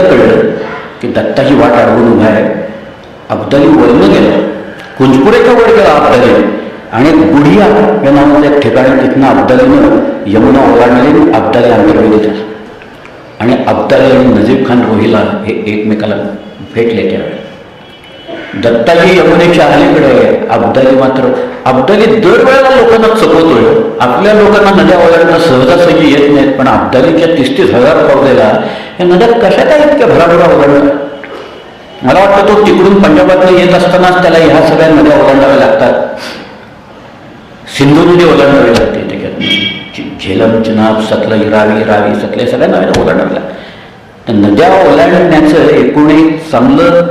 कळलं की दत्ताची वाट अडवून उभा आहे. अब्दाली वळून गेला, कुंजपुरेचा वर गेला अब्दाली, आणि गुढिया या नावाचं एक ठिकाण, तिथनं अब्दालीनं यमुना ओलांडली. अब्दाली अंतर्वेदीत झाला आणि अब्दाली आणि नजीब खान रोहिला हे एकमेकाला भेटले. त्यावेळी दत्ताजी यमुनेच्या अलीकडे आहे, अब्दाली दरवेळेला लोकांना चकवतोय. आपल्या लोकांना नद्या ओलांडणं सहजासहजी येत नाहीत, पण अब्दालीच्या 30,000 पावलेला या नद्या कशा काय इतक्या भराभरा ओलांडतात. मला वाटतं तो तिकडून पंजाबातून येत असतानाच त्याला ह्या सगळ्या नद्या ओलांडाव्या लागतात. सिंधू नदी ओलांडावी लागते, त्याच्यात झेलम, चिनाब, सतलज, रावी सतलज सगळ्या नद्या ओलांडाव्या लागतात. तर नद्या ओलांडण्याचं एकूण एक चांगलं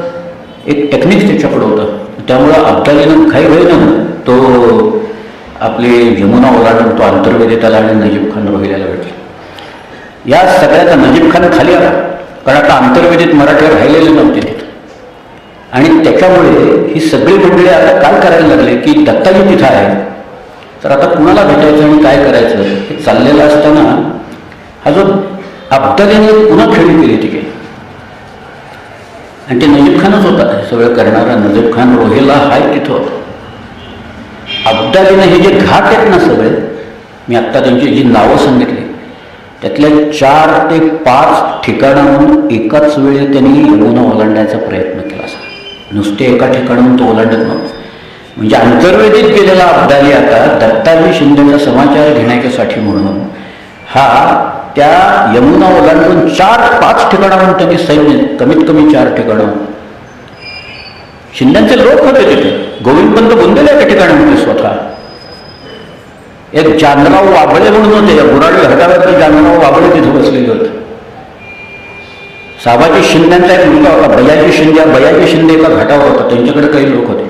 एक टेक्निक्स त्याच्याकडं होतं. त्यामुळं अब्दालीनं काही होईना तो आपली यमुना ओलांडून तो अंतर्वेदीत आला आणि नजीब खान रोहिल्याला भेटला. या सगळ्याचा नजीब खान खाली आला, कारण आता अंतर्वेदीत मराठीवर राहिलेले नव्हते तिथं. आणि त्याच्यामुळे ही सगळी मंडळी आता काय करायला लागले की दत्ताजी तिथं आहे, तर आता कुणाला भेटायचं आणि काय करायचं हे चाललेलं असताना हा जो अब्दालीने पुन्हा खेळी केली ती काही, आणि ते नजीब खानच होता सगळं करणारा. नजीब खान रोहिला हाय तिथं होता. अब्दालीनं हे जे घाट आहेत ना सगळे, मी आत्ता त्यांची जी नावं सांगितली त्यातल्या 4 ते 5 ठिकाणाहून एकाच वेळी त्यांनी यमुना ओलांडण्याचा प्रयत्न केला. असा नुसते एका ठिकाणाहून तो ओलांडत नव्हता. म्हणजे अंतर्वेदीत गेलेला अब्दाली आता दत्ताजी शिंदेचा समाचार घेण्यासाठी म्हणून हा त्या यमुना ओलांडून 4-5 ठिकाणाहून त्यांनी सैन्य, कमीत कमी 4 ठिकाणं, शिंद्यांचे लोक होते तिथे. गोविंदपंत बुंदेले एका ठिकाणी होते स्वतः. एक जानराव वाबळे म्हणून होते, या बुराडी घाटावरती जानराव वाबळे तिथे बसलेले होते. साबाजी शिंद्यांचा एक मुलगा होता बयाजी शिंदे एका घाटावर होता, त्यांच्याकडे काही लोक होते.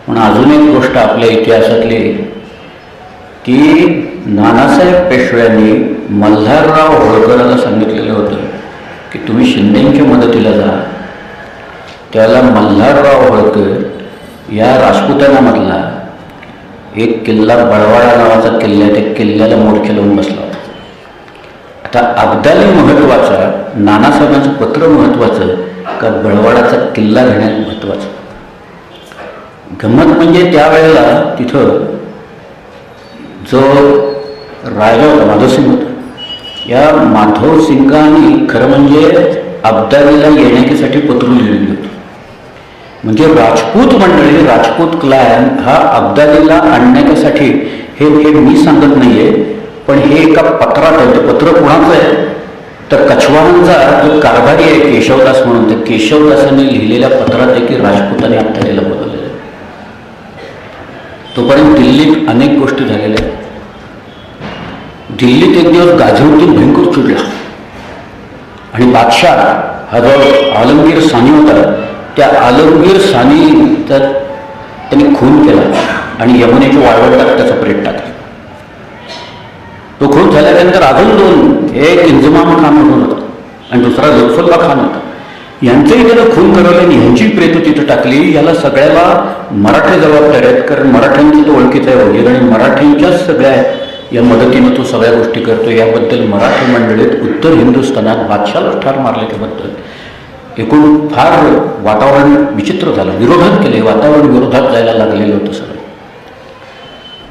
पण अजून एक गोष्ट आपल्या इतिहासातली की नानासाहेब पेशव्यांनी मल्हारराव होळकराला सांगितलेलं होतं की तुम्ही शिंदेंच्या मदतीला जा. त्याला मल्हारराव होळकर या राजपुतानामधला एक किल्ला बळवाडा नावाचा किल्ला, त्या किल्ल्याला मोर्चे लावून बसला होता. आता अब्दाली महत्त्वाचा, नानासाहेबांचं पत्र महत्त्वाचं का बळवाडाचा किल्ला घेण्यात महत्त्वाचं. गंमत म्हणजे त्यावेळेला तिथं जो राजा होता माधवसिंग होता, या माधवसिंगांनी खरं म्हणजे अब्दालीला येण्यासाठी पत्र लिहिलेली होती. म्हणजे राजपूत मंडळी, राजपूत क्लायन हा अब्दालीला आणण्यासाठी हे मी सांगत नाहीये, पण हे एका पत्रात आहे. ते पत्र कुणाचं आहे तर कछवारांचा जो कारभारी आहे केशवदास म्हणून, त्या केशवदासांनी लिहिलेल्या पत्रात आहे की राजपूतांनी अब्दालीला बोलवलेलं. तोपर्यंत दिल्लीत अनेक गोष्टी झालेल्या आहेत. दिल्लीत एक दिवस गाझीउद्दीन भयंकर चिडला आणि बादशाह हा जो आलमगीर सानी होता, त्या आलमगीर सानीचा त्यांनी खून केला आणि यमुनेच्या वाळवंटात त्याचा प्रेत टाकला. तो खून झाल्यानंतर अजून 2, एक इंजमाम खान म्हणून होता आणि दुसरा लुत्फुल्ला खान होता. यांचंही त्यानं खून करवले आणि ह्यांची प्रेत तिथं टाकली. याला सगळ्याला मराठे जबाबदार आहेत, कारण मराठ्यांची तो ओळखीचा आहे वगैरे, आणि मराठ्यांच्याच सगळ्या या मदतीनं तो सगळ्या गोष्टी करतो. याबद्दल मराठी मंडळीत उत्तर हिंदुस्थानात बादशाला ठार मारले त्याबद्दल एकूण फार वातावरण विचित्र झालं. विरोधात केले, वातावरण विरोधात जायला लागलेलं होतं सगळं.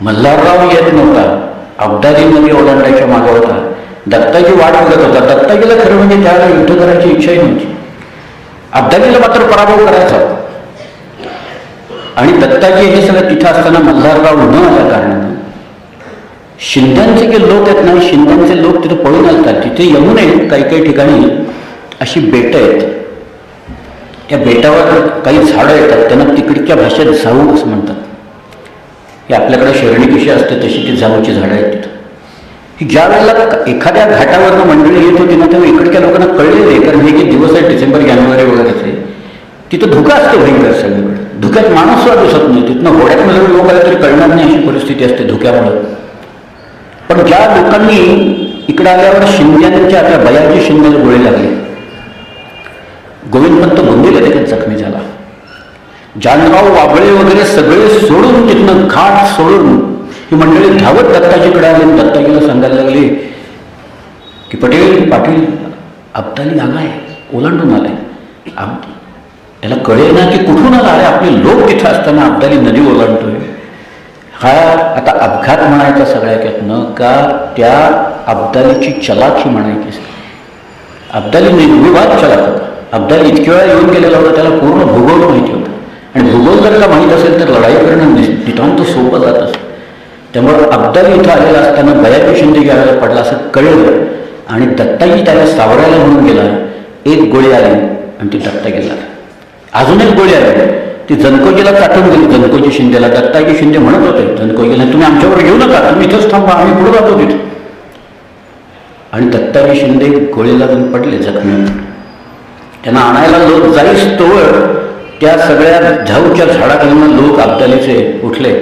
मल्हारराव येत नव्हता, अब्दाली नदी ओलांडायच्या मागे होता. दत्ताजी वाट बघत होता. दत्ताजीला खरं म्हणजे त्यावेळेला युद्ध करायची इच्छाही नव्हती. अब्दालीला मात्र पराभव करायचा. आणि दत्ताजी हे सगळं तिथं असताना मल्हारराव न आल्या कारणानं शिंद्यांचे जे लोक आहेत ना, शिंद्यांचे लोक तिथे पळून असतात. तिथे यमुनेत काही ठिकाणी अशी बेटं आहेत. त्या बेटावर काही झाडं येतात, त्यांना तिकडच्या भाषेत झाऊ असं म्हणतात. हे आपल्याकडे शरणी कशी असते तशी ती झाऊची झाडं आहेत तिथं. ही ज्या वेळेला एखाद्या घाटावरनं मंडळी येत होती ना, तेव्हा इकडच्या लोकांना कळलेले, कारण हे जे दिवस आहेत डिसेंबर जानेवारी वगैरेचे, तिथं धुका असतो भयंकर सगळीकडे. धुक्यात माणूस सुद्धा दिसत नाही. तिथनं घोड्यात मिळून लोक आले तरी कळणार नाही अशी परिस्थिती असते धुक्यामुळं. पण ज्या लोकांनी इकडे आल्यावर शिंद्यांच्या आता बयाजी शिंद्याला गोळी लागली, गोविंदपंत बुंदेले त्याच्यात जखमी झाला. जानराव वाबळे वगैरे सगळे सोडून, तिथनं घाट सोडून ही मंडळी धावत दत्ताजीकडे आली. दत्ताजीला सांगायला लागली की पाटील अब्दाली आलाय, ओलांडून आलाय. त्याला कळेल ना की कुठून आला आहे. आपले लोक तिथं असताना अब्दाली नदी ओलांडतोय. हा आता अपघात म्हणायचा सगळ्याच्यातनं का त्या अब्दालीची चलाखी म्हणायची. अब्दाली निर्विवाद चलाक होता. अब्दाली इतक्या वेळा येऊन गेलेला होता, त्याला पूर्ण भूगोल माहिती होता. आणि भूगोल जर का माहीत असेल तर लढाई करणं नितांत सोपं जात असतं. त्यामुळं अब्दाली इथं आलेला असताना बयाजी शिंदे घ्यायला पडला असं कळलं आणि दत्ताजी त्याला सावरायला म्हणून गेला. एक गोळी आली आणि ती दत्ता गेला. अजून एक गोळी आली, ती जनकोजीला चाटून गेली. जनकोजी शिंदेला. दत्ताजी शिंदे म्हणत होते जनकोजीला, तुम्ही आमच्यावर घेऊ नका, तुम्ही इथंच थांबा, आम्ही पुढे जातो तिथं. आणि दत्ताजी शिंदे गोळीला जाऊन पडले जखमी. त्यांना आणायला लोक जाईस तोवर त्या सगळ्या झाऊच्या झाडाखालून लोक अब्दालीचे उठले.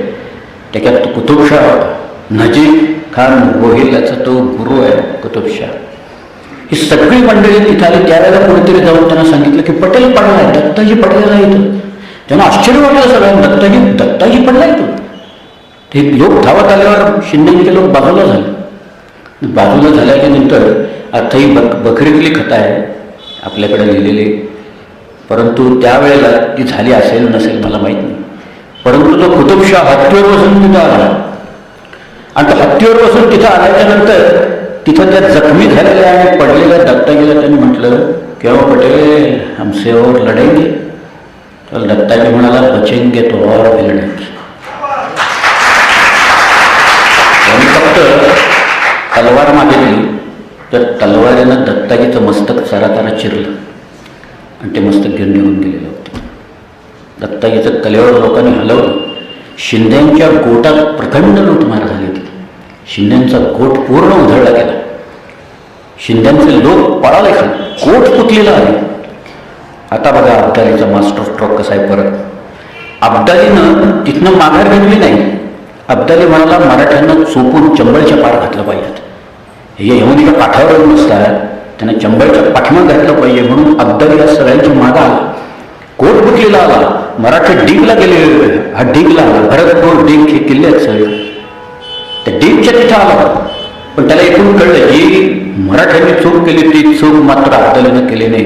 त्याच्यात कुतुबशाह होता, नजीब खान गोहिल याचा तो गुरु आहे कुतुबशाह. ही सगळी मंडळी तिथं आली. त्यावेळेला कोणीतरी जाऊन त्यांना सांगितलं की पटेल पडलाय, दत्ताजी पडलेला इथं. त्यांना आश्चर्य वाटलं सगळ्यांना, दत्ताजी पडलाय तो. ते लोक धावत आल्यावर शिंदेचे लोक बाजूला झाले. बाजूला झाल्याच्या नंतर आता ही बकरीतली कथा आहे आपल्याकडे लिहिलेली, परंतु त्यावेळेला ती झाली असेल नसेल मला माहीत नाही. परंतु तो कुतुबशाह हत्तीवर बसून तिथं आला. आणि तो हत्तीवर बसून तिथं आल्याच्या नंतर तिथं त्या जखमी झालेल्या आणि पडलेल्या दत्ताजीला त्यांनी म्हटलं केव्हा पटेल हमसे और लढेंगे. तर दत्ताजी म्हणाला बचेंगे तो और भी लढेंगे. त्यांनी फक्त तलवार मागितली तर तलवारीनं दत्ताजीचं मस्तक चराचरा चिरलं आणि ते मस्तक घेऊन निघून गेलेलं होतं. दत्ताजीचं कलेवर लोकांनी हलवलं. शिंद्यांच्या गोटात प्रचंड लूटमार झाली होती. शिंद्यांचा गोट पूर्ण उधळला गेला. शिंद्यांचे लोक पळाले खाली, कोट पुतलीला आले. आता बघा अब्दालीचा मास्टर स्ट्रोक कसा आहे. परत अब्दालीनं तिथनं माघार घेतली नाही. अब्दाली म्हणाला मराठ्यांना चोपून चंबळच्या पार घातलं पाहिजे. हे यमुनेच्या काठावर नसतात, त्यांना चंबळच्या पाठीमाग घातलं पाहिजे. म्हणून अब्दाली या सगळ्यांच्या मागं आला. कोट पुतलीला आला. मराठी डीगला गेले. हा डीगला आला. भरतपूर डीग हे किल्ले आहेत सगळे. त्या डीगच्या तिथं आला. पण त्याला एकूण कळलं की मराठ्यांनी चूक केली, ती चूक मात्र अब्दालीनं केली नाही.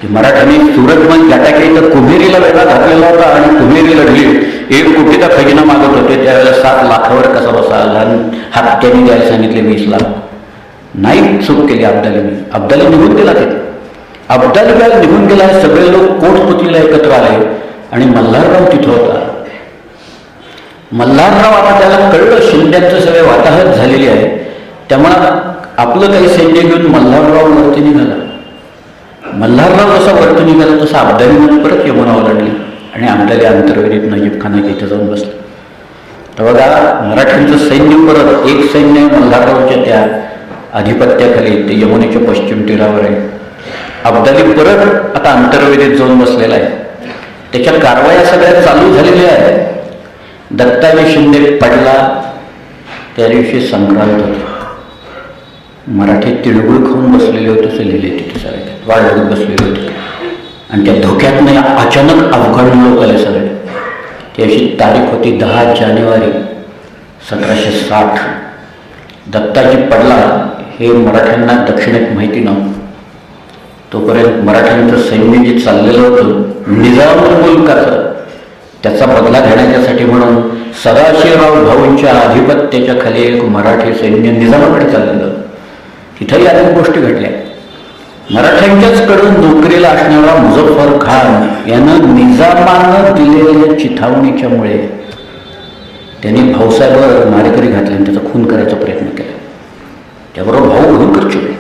की मराठ्यांनी सुरतमध्ये जाटाके तर कुमेरीला वेगळा घातलेला होता आणि कुमेरी लढली. 1 कोटीचा खजिना मागत होते. त्यावेळेला 7 लाखावर कसा बसा आणि हप्त्याने द्यायला सांगितले 20 लाख. नाही चूक केली अब्दालीने. अब्दाली निघून गेला. ते अब्दाली काय निघून गेला. सगळे लोक कोट पुतलीला एकत्र आले आणि मल्हारराव तिथं होता. मल्हारराव आता त्याला कळलं शिंद्यांचं सगळे वाताहत झालेली आहे. त्यामुळं आपलं काही सैन्य घेऊन मल्हारराव वरती निघाला. मल्हारराव जसा वरती निघाला तसा अब्दालीने परत यमुना ओलांडली आणि अब्दाली अंतर्वेदीत नजीब खानाच्या इथं जाऊन बसला. तर बघा मराठ्यांचं सैन्य परत एक सैन्य मल्हाररावच्या त्या अधिपत्याखाली ते यमुनेच्या पश्चिम तीरावर आहे. अब्दाली परत आता अंतर्वेदीत जाऊन बसलेला आहे. त्याच्या कारवाया सगळ्या चालू झालेल्या आहेत. दत्ताजी शिंदे पडला त्या दिवशी संक्रांत होती. मराठी तिळगुळ खाऊन बसलेले होते असं लिहिले तिथे सगळे वाढवत बसलेले होते. आणि त्या धोक्यातनं अचानक अफगाण लोक आले सगळे. त्याची तारीख होती 10 जानेवारी 1760. दत्ताजी पडला हे मराठ्यांना दक्षिणेत माहिती नव्हतं. तोपर्यंत मराठ्यांचं सैन्य जे चाललेलं होतं निजामुल मुलकाचं, त्याचा बदला घेण्याच्यासाठी म्हणून सदाशिवराव भाऊंच्या अधिपत्याच्या खाली एक मराठी सैन्य निजामाकडे चाललेलं. तिथंही अनेक गोष्टी घडल्या. मराठ्यांच्याच कडून नोकरीला असणारा मुझफ्फर खान यानं निजामानं दिलेल्या चिथावणीच्यामुळे त्यांनी भाऊसाहेबांवर मारेकरी घातले आणि त्याचा खून करायचा प्रयत्न केला. त्याबरोबर भाऊ भयंकर चिडले.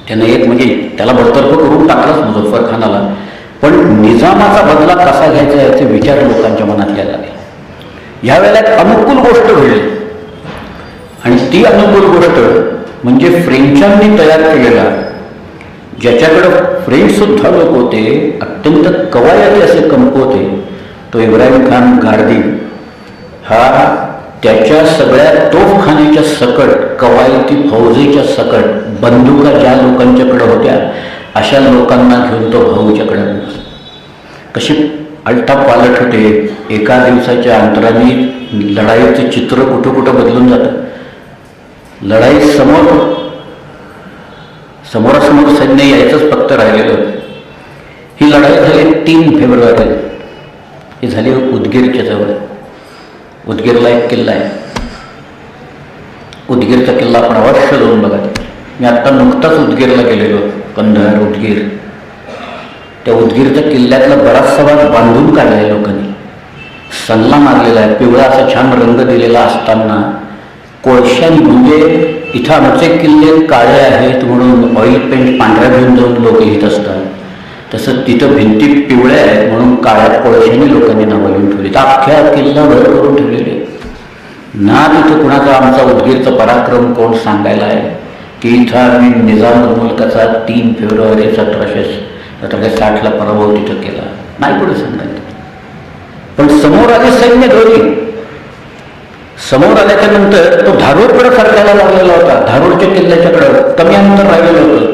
त्यानं एक म्हणजे त्याला बडतर्फ करून टाकलाच मुझफ्फर खानाला. पण निजामाचा बदला कसा घ्यायचा याचे विचार लोकांच्या मनात यायला लागले. यावेळेला एक अनुकूल गोष्ट घडली आणि ती अनुकूल गोष्ट म्हणजे फ्रेंचांनी तयार केलेला, ज्याच्याकडं फ्रेंचसुद्धा लोक होते, अत्यंत कवायती असे कंप होते, तो इब्राहिम खान गार्दी हा त्याच्या सगळ्या तोफखान्याच्या सकट, कवायती फौजेच्या सकट बंदुका ज्या लोकांच्याकडे होत्या अशा लोकांना घेऊन तो भाऊच्याकडे कशी आलटापालट होते. एका दिवसाच्या अंतराने लढाईचं चित्र कुठं कुठं बदलून जातं. लढाई समोरासमोर सैन्य यायचंच फक्त राहिलेलं होतं. ही लढाई झाली 3 फेब्रुवारी. ही झाली उदगीरच्या जवळ. उदगीरला एक किल्ला आहे. उदगीरचा किल्ला आपण अवश्य जाऊन बघा. मी आत्ता नुकताच उदगीरला गेलेलो, कंधार उदगीर. त्या उदगीरच्या किल्ल्यातला बराचसा भाग बांधून काढला आहे लोकांनी, सल्ला मारलेला आहे. पिवळा असा छान रंग दिलेला असताना कोळशाने, म्हणजे इथं आमचे किल्ले काळे आहेत म्हणून ऑइल पेंट पांढऱ्या घेऊन जाऊन लोक लिहित असतात, तसं तिथं भिंती पिवळ्या आहेत म्हणून काळ्या कोळशाने लोकांनी नावं लिहून ठेवली. तर अख्ख्या किल्ला भर करून ठेवलेले ना. तिथं कुणाचा आमचा उदगीरचा पराक्रम कोण सांगायला आहे की इथं आम्ही निजामुल-मुल्काचा 3 फेब्रुवारी 1760ला पराभव तिथं केला, नाही कुठे सांगायचं. पण समोर आले सैन्य दोन्ही. समोर आल्याच्या नंतर तो धारूरकडे सरकायला लागलेला होता. धारूरच्या किल्ल्याच्याकडं कमी अंतर राहिलेलं होतं,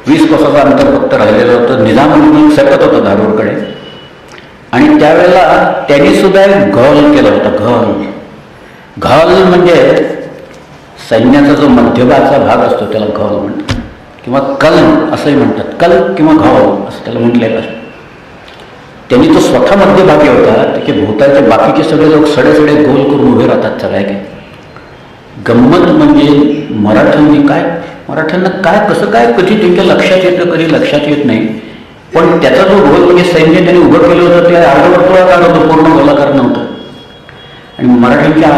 20 कोसाचं अंतर फक्त राहिलेलं होतं. निजामुल सरकत होतं धारूरकडे. आणि त्यावेळेला त्यांनी सुद्धा एक घोल केला होता. घोल म्हणजे सैन्याचा जो मध्यभागचा भाग असतो त्याला घोल म्हणतात, किंवा कल असंही म्हणतात. कल किंवा घोल असं त्याला म्हटलेलं असतं. त्यांनी तो स्वतः मध्यभागी होता. त्याचे भोवतालचे बाकीचे सगळे लोक सडे गोल करून उभे राहतात सगळ्या. काय गंमत म्हणजे मराठ्यांना काय कसं काय कधी त्यांच्या लक्षात येतं, कधी लक्षात येत नाही. पण त्याचा जो गोल म्हणजे सैन्य त्यांनी उभं केलं होतं ते अर्धवर्तुळाकार होतं, पूर्ण गोलाकार नव्हतं. आणि मराठ्यांच्या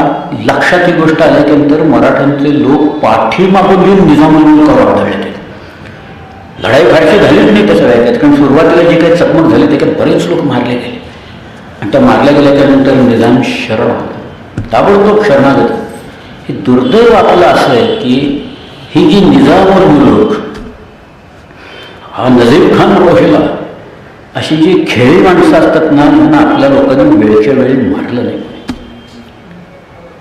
लक्षात ही गोष्ट आल्यानंतर मराठ्यांचे लोक पाठीमागून घेऊन निजामुल-मुल्कावर आढळले. ते लढाई फारशी झालीच नाही त्या सगळ्या, कारण सुरुवातीला जी काही चकमक झाली त्याच्यात बरेच लोक मारले गेले. आणि त्या मारल्या गेल्याच्यानंतर निजाम शरण आला, ताबडतोब शरणागत. हे दुर्दैव आपलं असं आहे की ही जी निजामुल-मुल्क, हा नजीब खान रोहिला, अशी जी खेळी माणसं असतात ना, त्यांना आपल्या लोकांनी वेळच्या वेळी मारलं नाही.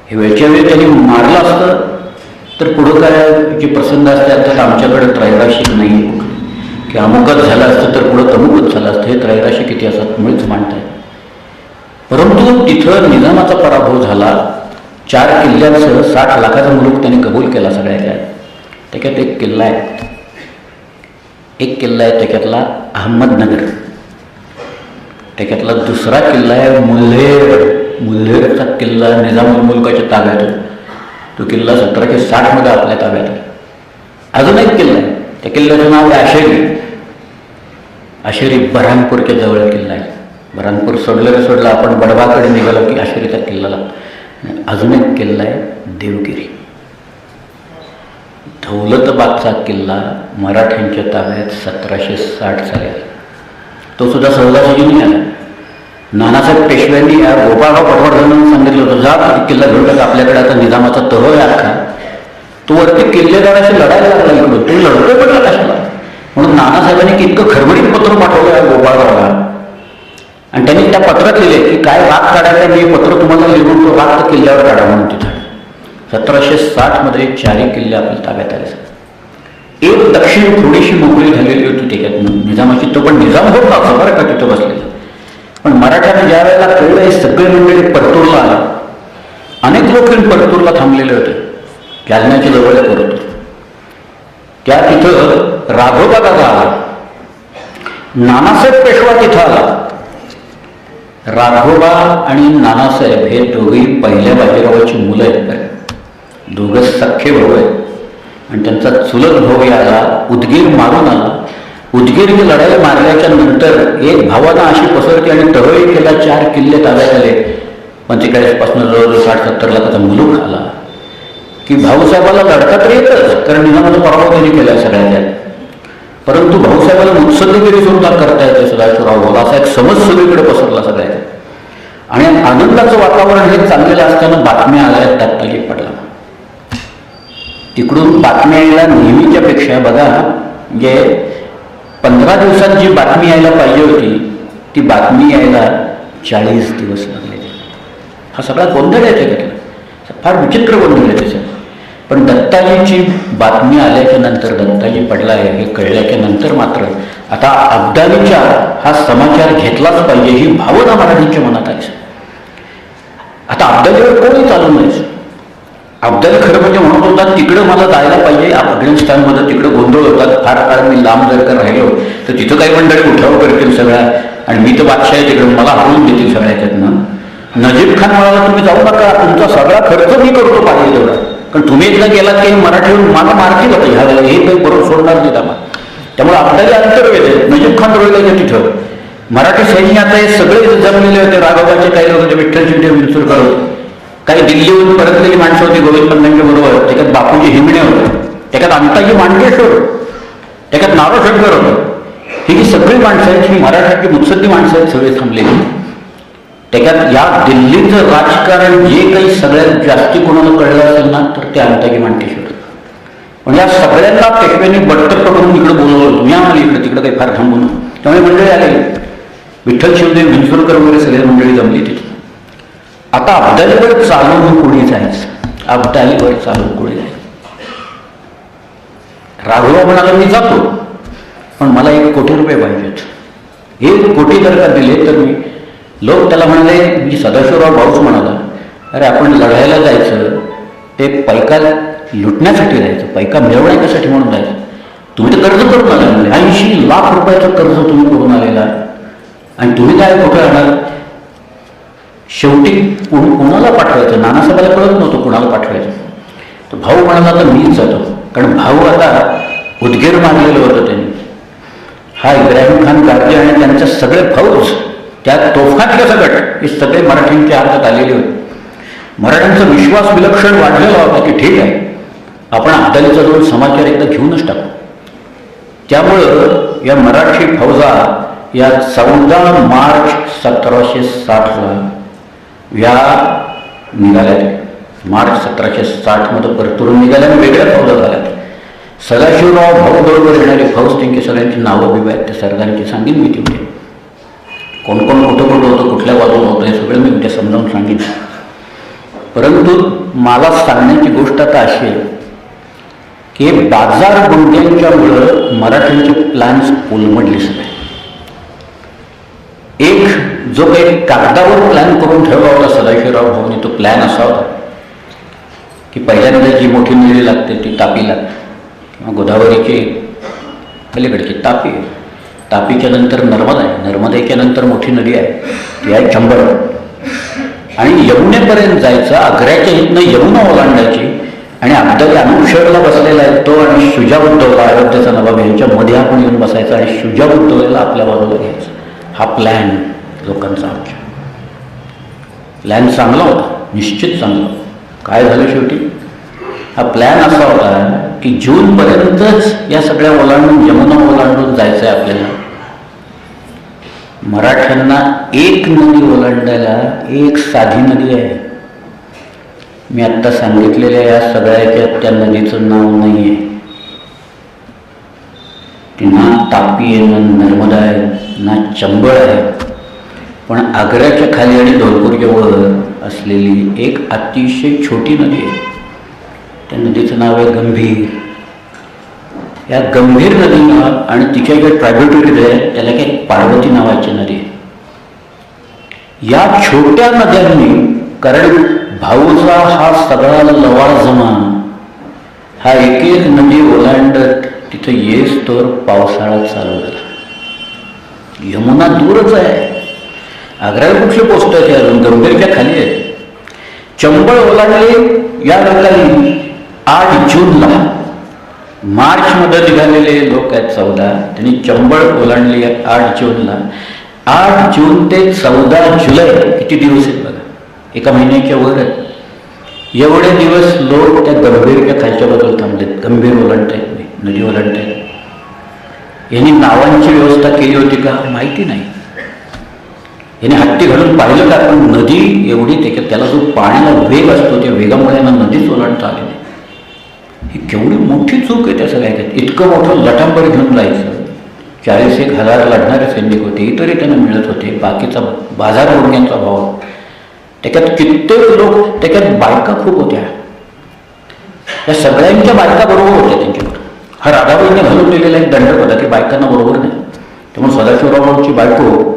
हे वेळच्या वेळी त्यांनी मारलं असतं तर पुढं काय जे प्रसंग असतात त्यात आमच्याकडे त्रैराशिक नाही की अमुकच झालं असतं तर पुढं तमुकच झालं असतं. हे त्रैराशिक इतिहासात मुळीच मांडताय. परंतु तिथं निजामाचा पराभव झाला. 4 किल्ल्यांसह 60 लाखाचा मुलूक त्यांनी कबूल केला सगळ्याच्या. त्याच्यात एक किल्ला आहे त्याच्यातला अहमदनगर. त्याच्यातला दुसरा किल्ला आहे मुल्हेरचा किल्ला निजामुल-मुल्काच्या ताब्यात. तो किल्ला 1760मध्ये आपल्या ताब्यात. अजून एक किल्ला आहे, त्या किल्ल्याचं नाव आहे आशेरी. बऱ्हाणपूरच्या जवळ किल्ला आहे. बऱ्हाणपूर सोडलं आपण बडवाकडे निघालो की आशेरीचा किल्ला. अजून एक किल्ला आहे देवगिरी. दौलतबागचा किल्ला मराठ्यांच्या ताब्यात 1760 साली आला. तो सुद्धा सहजासहजी नाही आला. नानासाहेब पेशव्यांनी या गोपाळराव पटवर्धनांनी सांगितलं होतं, जा किल्ला घेऊन टाका, आपल्याकडे आता निजामाचा तह आहे अख्खा. तो वरती किल्लेदाराशी लढायला लागला इकडून. तुम्ही लढतोय म्हटलं कशाला, म्हणून नानासाहेबांनी इतकं खडबडीत पत्र पाठवलं या गोपाळरावला. आणि त्यांनी त्या पत्रात लिहिले की काय राग काढायला मी पत्र तुम्हाला लिहून तो राग किल्ल्यावर काढा म्हणून. तिथं 1760मध्ये 4 किल्ले आपल्या ताब्यात आले. एक दक्षिण थोडीशी मोकळी झालेली होती त्याच्यात निजामाची. तो पण निजाम होता बरं का तिथं बसलेला. पण मराठ्यांना ज्या वेळेला कळलं हे सगळे मंडळी परतूरला आला. अनेक लोक परतूरला थांबलेले होते. जालन्याच्या जवळ परतूर. त्या तिथं राघोबा दादा आला. नानासाहेब पेशवा तिथं आला. राघोबा आणि नानासाहेब हे दोघेही पहिल्या बाजीरावाची मुलं आहेत. दोघं सख्खे भाऊ आहेत. आणि त्यांचा चुलत भाऊ याला उदगीर मारून आला. उदगीरची लढाई मारल्याच्या नंतर एक भावानं अशी पसरती आणि तहही केला. 4 किल्ले ताब्यात आले. 45पासून जवळजवळ 60-70 लाखाचा मुलूक आला की भाऊसाहेबाला लढता तर येतच, कारण निजामाचा पराभव त्यांनी केला सगळ्यात. परंतु भाऊसाहेबाला मुत्सद्देगिरी सुद्धा करता येते सदाशिवराव भाऊला, असा एक समज सगळीकडे पसरला सगळ्यात. आणि आनंदाचं वातावरण हे चाललेलं असताना बातम्या आल्या. दत्ताजी पडला. तिकडून बातम्या यायला नेहमीच्या पेक्षा बघा, म्हणजे 15 दिवसात जी बातमी यायला पाहिजे होती ती बातमी यायला 40 दिवस लागले. हा सगळा गोंधळ आहे त्याच्यातला, फार विचित्र गोंधळ आहे त्याच्यात. पण दत्ताजींची बातमी आल्याच्या नंतर, दत्ताजी पडला आहे हे कळल्याच्या नंतर मात्र आता अब्दालीचा हा समाचार घेतलाच पाहिजे ही भावना मराठींच्या मनात आली. आता अब्दालीवर कोणी चालू नाही. अब्दाली खरं म्हणजे म्हणत होता तिकडं मला जायला पाहिजे, अफगाणिस्तानमध्ये तिकडं गोंधळ होतात, फार काळ मी लांब जर का राहिलो तर तिथं काही मंडळी उठाव करतील सगळ्या, आणि मी तर बादशाह आहे तिकडं, मला हरवून देतील सगळ्याच्यातनं. नजीब खान म्हणाला तुम्ही जाऊ नका, तुमचा सगळा खर्च मी करतो पाहिजे तेवढा, कारण तुम्ही एकदा गेलात की मराठीहून मला मारतील होतं ह्या वेळेला, हे काही बरोबर सोडणार नाहीत आम्हाला. त्यामुळे अब्दाली अंतर्वेद आहे, नजीब खान रोहिला तिथं मराठी सैन्य आता हे सगळे जमलेले होते, राघोबाचे काही लोक होते, विठ्ठल चिमटे विंचुरकर होते, काही दिल्लीहून परतलेली माणसं होती गोविंद पंतांच्या बरोबर, त्याच्यात बापूजी हिमणे होते, त्याच्यात अंताजी मांडकेश्वर, त्याच्यात नारोशंकर होतं. ही जी सगळी माणसं आहेत ही मराठाची मुत्सद्दी माणसं आहेत सगळे थांबलेली. त्याच्यात या दिल्लीचं राजकारण जे काही सगळ्यात जास्ती कोणाला कळलं असेल ना तर ते अंताजी मांडकेश्वर. पण या सगळ्यांना पेशव्यांनी बडतक पकडून इकडे बोलवलं, तुम्ही आम्हाला इकडे तिकडे काही फार थांबू नये. त्यामुळे मंडळी आले, विठ्ठल शिवदेव विंचुरकर वगैरे सगळी मंडळी जमली तिथे. आता अब्दालीवर चालून कोणी जायचं, अब्दालीवर चालून कोणी जायचं. राघोबा म्हणाला मी जातो, पण मला 1 कोटी रुपये पाहिजेत. 1 कोटी जर का दिले तर मी, लोक त्याला म्हणाले, मी सदाशिवराव भाऊच म्हणाला, अरे आपण लढायला जायचं ते पैका लुटण्यासाठी जायचं, पैका मिळवण्यासाठी म्हणून जायचं, तुम्ही तर कर्ज करून आला, 80 लाख रुपयाचं कर्ज तुम्ही करून आलेला, आणि तुम्ही काय कुठं राहणार. शेवटी कोणाला पाठवायचं, नानासाहेबाला कळत नव्हतं कोणाला पाठवायचं. तर भाऊ म्हणाला तर मीच जातो, कारण भाऊ आता उदगीर मानलेलं होतं त्यांनी. हा इब्राहिम खान गारजी आणि त्यांचे सगळे फौज, त्यात तोफातले सकट हे सगळे मराठ्यांच्या हातात आलेले होते. मराठ्यांचा विश्वास विलक्षण वाढलेला होता की ठीक आहे आपण अब्दालीचा दोन समाचार एकदा घेऊनच टाकू. त्यामुळं या मराठी फौजा या 14 मार्च 1760 या निघाल्या. मार्च 1760 परतूरून निघाल्या आणि वेगळ्या फौजा झाल्या. सदाशिवराव भाऊ बरोबर येणारी फौज, त्यांची सगळ्यांची नावं बिवं आहेत, त्या सरदारांची सांगेन मी तिथे. कोण कोण कुठं कुठं होतं, कुठल्या बाजूला होतं, हे सगळं मी उद्या समजावून सांगेन. परंतु मला सांगण्याची गोष्ट आता अशी आहे की बाजार गुंड्यांच्यामुळं मराठ्यांचे प्लॅन्स कोलमडले सगळे. एक जो काही कागदावर प्लॅन करून ठेवला होता सदाशिवराव भाऊनी, तो प्लॅन असा होता की पहिल्यांदा जी मोठी नदी लागते ती तापी लागते, किंवा गोदावरीची पलीकडची तापी, तापीच्या नंतर नर्मदा आहे, नर्मदेच्या नंतर मोठी नदी आहे ती आहे चंबळ, आणि यमुनेपर्यंत जायचं, आग्र्याच्या इथनं यमुना ओलांडायची, आणि अब्दाली अनुक्षरला बसलेला आहे तो आणि शुजाउद्दौला अयोध्येचा नवाब यांच्यामध्ये आपण येऊन बसायचा आणि शुजाउद्दौल्याला आपल्या बाजूला घ्यायचा. हा प्लॅन लोकांचा आमच्या प्लॅन चांगला होता, निश्चित चांगला होता. काय झालं शेवटी, हा प्लॅन असा होता की जूनपर्यंतच या सगळ्या ओलांडून यमुना ओलांडून जायचं आहे आपल्याला. मराठ्यांना एक नदी ओलांडायला एक साधी नदी आहे, मी आत्ता सांगितलेल्या या सगळ्याच्या त्या नदीचं नाव नाही आहे. ती ना तापी आहे, ना नर्मदा आहे, ना चंबळ आहे, पण आग्र्याच्या खाली आणि धौलपूरच्या वर असलेली एक अतिशय छोटी नदी आहे. त्या नदीचं नाव आहे गंभीर. या गंभीर नदीला आणि तिच्या ज्या ट्रायब्युटरीज आहे त्याला काही पार्वती नावाची नदी आहे. या छोट्या नद्यांनी, कारण भाऊचा हा सगळा लवाजमा हा एक एक नदी ओलांडत तिथं येस तर पावसाळा चालू झाला. यमुना दूरच आहे, आग्र्याला कुठली पोस्ट आहे अजून, गंभीरच्या खाली आहे. चंबळ ओलांडले या लोकांनी 8 जूनला, मार्चमध्ये निघालेले लोक आहेत 14, त्यांनी चंबळ ओलांडली 8 जूनला. 8 जून ते 14 जुलै किती दिवस आहेत बघा, एका महिन्याच्या वर आहेत. एवढे दिवस लोक त्या गंभीरच्या खालच्या बाजूला थांबलेत, गंभीर ओलांडतायत, नदी ओलांडतायत. यांनी नावांची व्यवस्था केली होती का माहिती नाही. यांनी हत्ती घालून पाहिलं का, पण नदी एवढी त्याला जो पाण्याला वेग असतो त्या वेगामुळे यांना नदीच ओलांडता आली नाही. ही केवढी मोठी चूक आहे त्या सगळ्यात. इतकं मोठं लटांबर घेऊन जायचं, 40,000 लढणारे सैनिक होते, इतरही त्यांना मिळत होते, बाकीचा बाजार गुंड्यांचा भाव, त्याच्यात कित्येक लोक, त्याच्यात बायका खूप होत्या, या सगळ्यांच्या बायका बरोबर होत्या त्यांच्याकडे. हा राधाबाईंनी घालून दिलेला एक दंडक होता की बायकांना बरोबर नाही. त्यामुळे सदाशिवरावांची बायको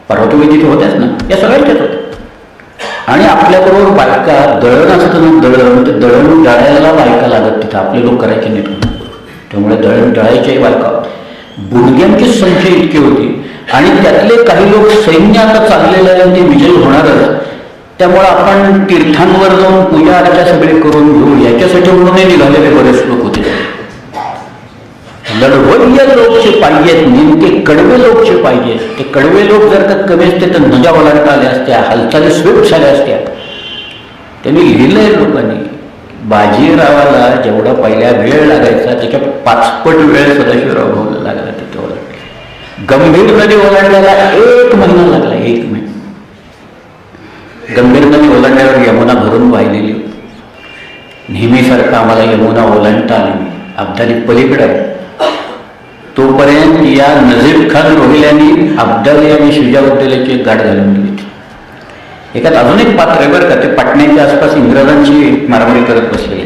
पार्वतीबाई तिथे होत्याच ना, या सगळ्यांच्याच होत्या. आणि आपल्याबरोबर बायका दळण असतं ना, दळण, ते दळण दळायला बायका लागत तिथं, आपले लोक करायचे नाहीत. त्यामुळे दळण दळायच्याही बायका. बुडग्यांची संख्या इतकी होती आणि त्यातले काही लोक सैन्य आता चाललेलं आहे, ते विजयी होणारच. त्यामुळे आपण तीर्थांवर जाऊन पूजा अर्चा सगळे करून घेऊ याच्यासाठी म्हणून निघालेले बरेच लोक होते. लढवय्य लोकचे पाहिजेत, नेमके कडवे लोकचे पाहिजेत. ते कडवे लोक जर का कमी असते तर नजा ओलांडता आल्या असत्या, हालचाली स्विफ्ट झाल्या असत्या. त्यांनी लिहिलंय लोकांनी, बाजीरावाला जेवढा पहिल्या वेळ लागायचा त्याच्या 5 पट वेळ सदाशिवराव भाऊला लागला तिथे ओलांडला. गंभीर नदी ओलांडायला 1 महिना लागला, 1 महिना. गंभीर नदी ओलांडल्यावर यमुना भरून वाहिलेली. नेहमीसारखं आम्हाला यमुना ओलांडता आली नाही. अब्दाली पलीकडे आहे. तोपर्यंत या नजीब खान रोहिल्यांनी अब्दाली आणि शुजाउद्दौल्याची एक गाठ घालून दिली. एकात अजून एक पात्र आहे बरं का, ते पाटण्याच्या आसपास इंग्रजांची मारामारी करत बसलेले.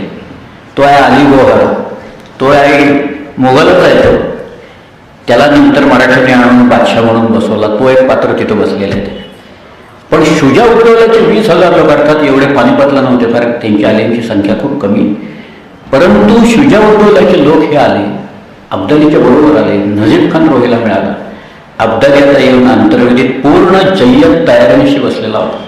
तो आहे अली गोहर, तो आहे मोगलच आहे तो. त्याला नंतर मराठ्यांनी आणून बादशाह म्हणून बसवला. तो एक पात्र तिथं बसलेलं आहे. पण शुजाउद्दौल्याचे 20,000 लोक, अर्थात एवढे पानिपतला नव्हते, फार त्यांची आल्यांची संख्या खूप कमी. परंतु शुजाउद्दौल्याचे लोक हे आले, अब्दालीच्या बरोबर आले. नजीब खान रोहिला मिळाला. अब्दाली आता येऊन अंतर्वेदीत पूर्ण जय्यत तयारीनिशी बसलेला होता.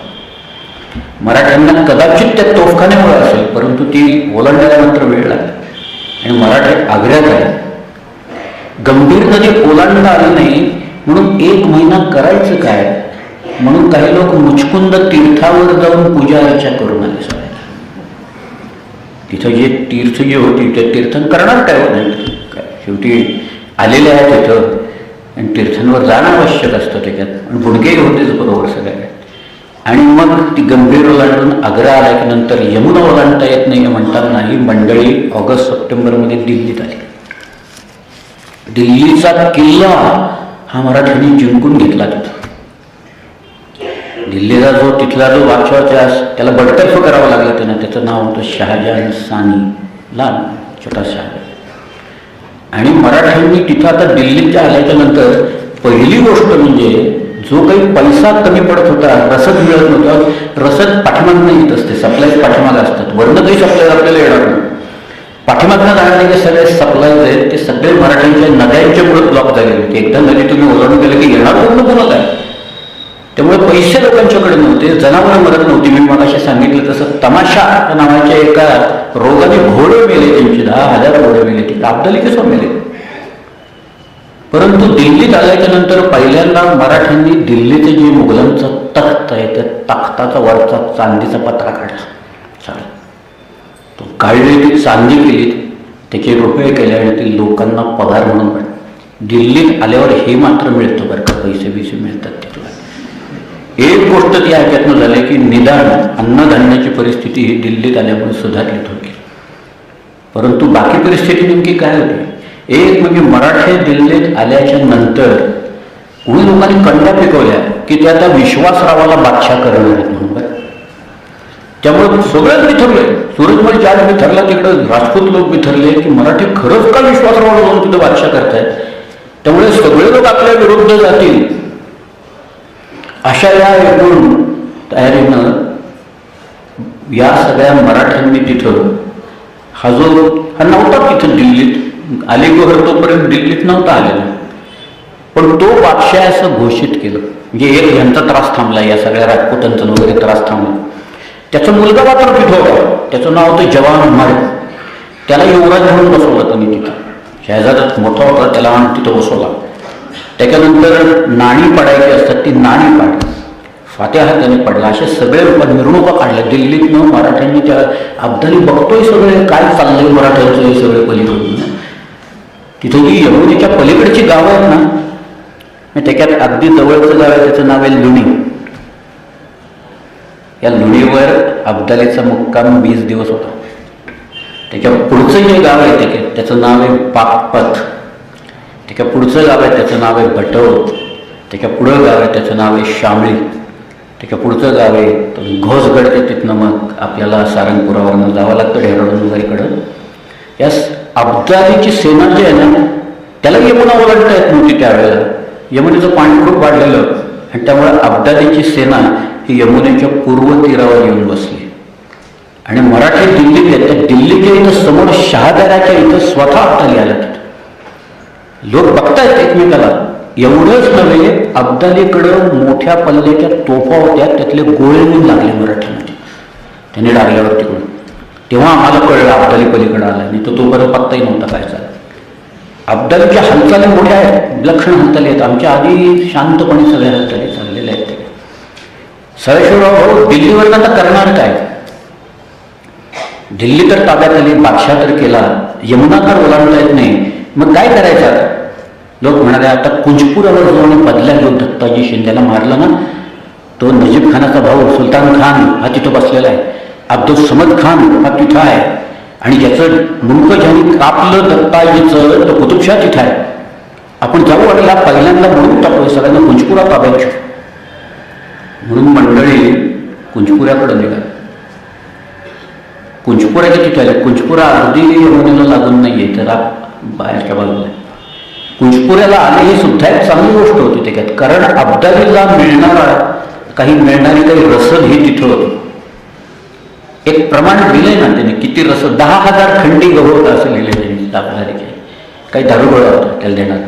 मराठ्यांना कदाचित त्या तोफखान्यामुळे असेल, परंतु ती ओलांडायला मात्र वेळ लागला आणि मराठे आग्र्यात आले. गंभीर नदी ओलांडता आली नाही म्हणून 1 महिना करायचं काय, म्हणून काही लोक मुचकुंद तीर्थावर जाऊन पूजा अर्चा करून आले. सगळे तिथं जे तीर्थ जे होती ते तीर्थन करणार काय होत, शेवटी आलेले आहेत तिथं आणि तीर्थांवर जाणं आवश्यक असतं त्याच्यात. आणि गुडघे होतेच बरोबर सगळ्या. आणि मग ती गंभीर ओलांडून आग्रा आल्या की नंतर यमुना ओलांडता येत नाही म्हणताना ही मंडळी ऑगस्ट-सप्टेंबरमध्ये दिल्लीत आली. दिल्लीचा किल्ला हा मराठ्यांनी जिंकून घेतला. तिथं दिल्लीचा तिथला जो बादशाह, त्याला बडतर्फ करावं लागलं त्यांना. त्याचं नाव होतं शहाजहान सानी, लहान छोटा शहाजहान. आणि मराठ्यांनी तिथं आता दिल्लीच्या आल्याच्या नंतर पहिली गोष्ट म्हणजे जो काही पैसा कमी पडत होता, रसद मिळत नव्हता, रसद पाठीमागनं येत असते, सप्लाईज पाठीमागं असतात. वरनं काही सप्लाय आपल्याला येणार नाही. पाठीमागनं जाणारे सगळे सप्लाईज आहेत ते सगळे मराठ्यांच्या नद्यांच्या मुळे ब्लॉक झालेले होते. एकदा नदी तुम्ही ओलांडून गेलं की येणार पूर्ण पुन्हा काय. त्यामुळे पैसे लोकांच्याकडे नव्हते, जनावरं मरत नव्हती. मी मगाशी सांगितलं तसं तमाशा नावाच्या एका रोगाने घोडे मेले, त्यांचे 10,000 घोडे मेले. ते अब्दाली कसं मेले. परंतु दिल्लीत आल्याच्या नंतर पहिल्यांदा मराठ्यांनी दिल्लीचे जे मुघलांचं तख्त आहे त्या तख्ताचा वरचा चांदीचा पत्रा काढला. चालेल, तो काढली, ती चांदी केली, त्याचे रुपये केले आणि ते लोकांना पगार म्हणून मिळाले. दिल्लीत आल्यावर हे मात्र मिळतं बरं का, पैसे बिसे मिळतात तिथला. एक गोष्ट ती ह्याच्यातनं झाली की निदान अन्नधान्याची परिस्थिती ही दिल्लीत आल्यामुळे सुधारली थोडी. परंतु बाकी परिस्थिती नेमकी काय होती. एक म्हणजे मराठे दिल्लीत आल्याच्या नंतर कोणी लोकांनी कंडा पिकवल्या की ते आता विश्वासरावाला बादशाह करणार आहेत म्हणून. त्यामुळे सगळेच बिथरले. सूरजमल चार बिथरला, तिकडं राजपूत लोक बिथरले की मराठी खरंच का विश्वासरावाला जाऊन तिथं बादशाह करतायत. त्यामुळे सगळे लोक आपल्या विरुद्ध जातील अशा या एकूण तयारीनं या सगळ्या मराठ्यांनी तिथं हा नव्हता तिथं दिल्लीत. अलीगोहर तोपर्यंत दिल्लीत नव्हता आलेला, पण तो बादशाह असं घोषित केलं. म्हणजे एक यांचा त्रास थांबला, या सगळ्या राजपुतांचा वगैरे त्रास थांबला. त्याचा मुलगा मात्र तिथं होता, त्याचं नाव होतं जवान मारे. त्याला युवराज म्हणून बसवलं त्यांनी तिथं. शहजादात मोठा होता, त्याला आणून तिथं बसवला. त्याच्यानंतर नाणी पाडायची असतात, ती नाणी पाडली. फात्याहा त्याने पडला. असे सगळे मिरवणुका काढल्या दिल्लीतनं. मराठ्यांनी त्या अब्दाली बघतोय सगळे काय चाललंय मराठ्यांचं हे सगळे पलीकडून. तिथं जी यमुनेच्या पलीकडची गावं आहेत ना, त्याच्यात अगदी जवळचं गाव आहे, त्याचं नाव आहे लुणी. या लुणीवर अब्दालीचा मुक्काम 20 दिवस होता. त्याच्या पुढचं जे गाव आहे त्याचं नाव आहे पाकपत. त्याच्या पुढचं गाव आहे त्याचं नाव आहे भटव. त्याच्या पुढं गाव आहे त्याचं नाव आहे शामळी. त्याच्या पुढचं गाव आहे घोसगड. तिथनं मग आपल्याला सारंगपुरावरनं जावं लागतं डेहराडून वगैरेकडं. या अब्दालीची सेना जी आहे ना, त्याला यमुना ओलांडता येत नव्हती त्यावेळेला. यमुनेचं पाणी खूप वाढलेलं आणि त्यामुळे अब्दालीची सेना ही यमुनेच्या पूर्व तीरावर येऊन बसली आणि मराठी दिल्लीत आहेत. त्या दिल्लीच्या इथं समोर शहादाराच्या इथं स्वतः अब्दाली आला. लोक बघतायत एकमेकाला. एवढंच नव्हे, अब्दालीकडं मोठ्या पल्ल्याच्या तोफा होत्या, त्यातले गोळे येऊन लागले मराठीमध्ये. त्याने डागल्यावर तिकडून. तेव्हा आम्हाला कळलं अब्दाली पलीकडे आला, नाही तर तोपर्यंत पत्ताही नव्हता काय चालला. अब्दालीच्या हालचाली मोठ्या आहेत, विलक्षण हालचाली आहेत. आमच्या आधी शांतपणे सगळ्या हालचाली चाललेल्या आहेत. सदाशिवराव भाऊ दिल्लीवर आता करणार काय? दिल्ली तर ताब्यात आली, बादशाह तर केला, यमुना तर ओलांडता येत नाही, मग काय करायचं? लोक म्हणाले आता कुंजपुरावर जो आणि बदल्या जो दत्ताजी शिंदेला मारला ना, तो नजीब खानाचा भाऊ सुलतान खान हा तिथं बसलेला आहे, अब्दुल समद खान हा तिथं आहे, आणि ज्याचं मुंक ज्यांनी कापलं दत्ताजीचं तो कुतुबशाह तिथं आहे. आपण जाऊ आणि या पहिल्यांदा म्हणून टाकूया सगळ्यांना कुंजपुरा ताब्यात. म्हणून मंडळी कुंजपुऱ्याकडे निघाली. कुंजपुराच्या तिथे आले. कुंजपुरा अगदी यमुनेला लागून नाहीये, तर बाहेरच्या बाजूला. कुंजपुऱ्याला आले ही सुद्धा एक चांगली गोष्ट होती त्याच्यात, कारण अब्दालीला मिळणारी काही रसद ही तिथं होती. एक प्रमाण दिलंय ना त्याने, किती रसद, 10,000 खंडी गहू असं लिहिले त्यांनी दाखवणारे. काही दारुगोळा होता त्याला देणार.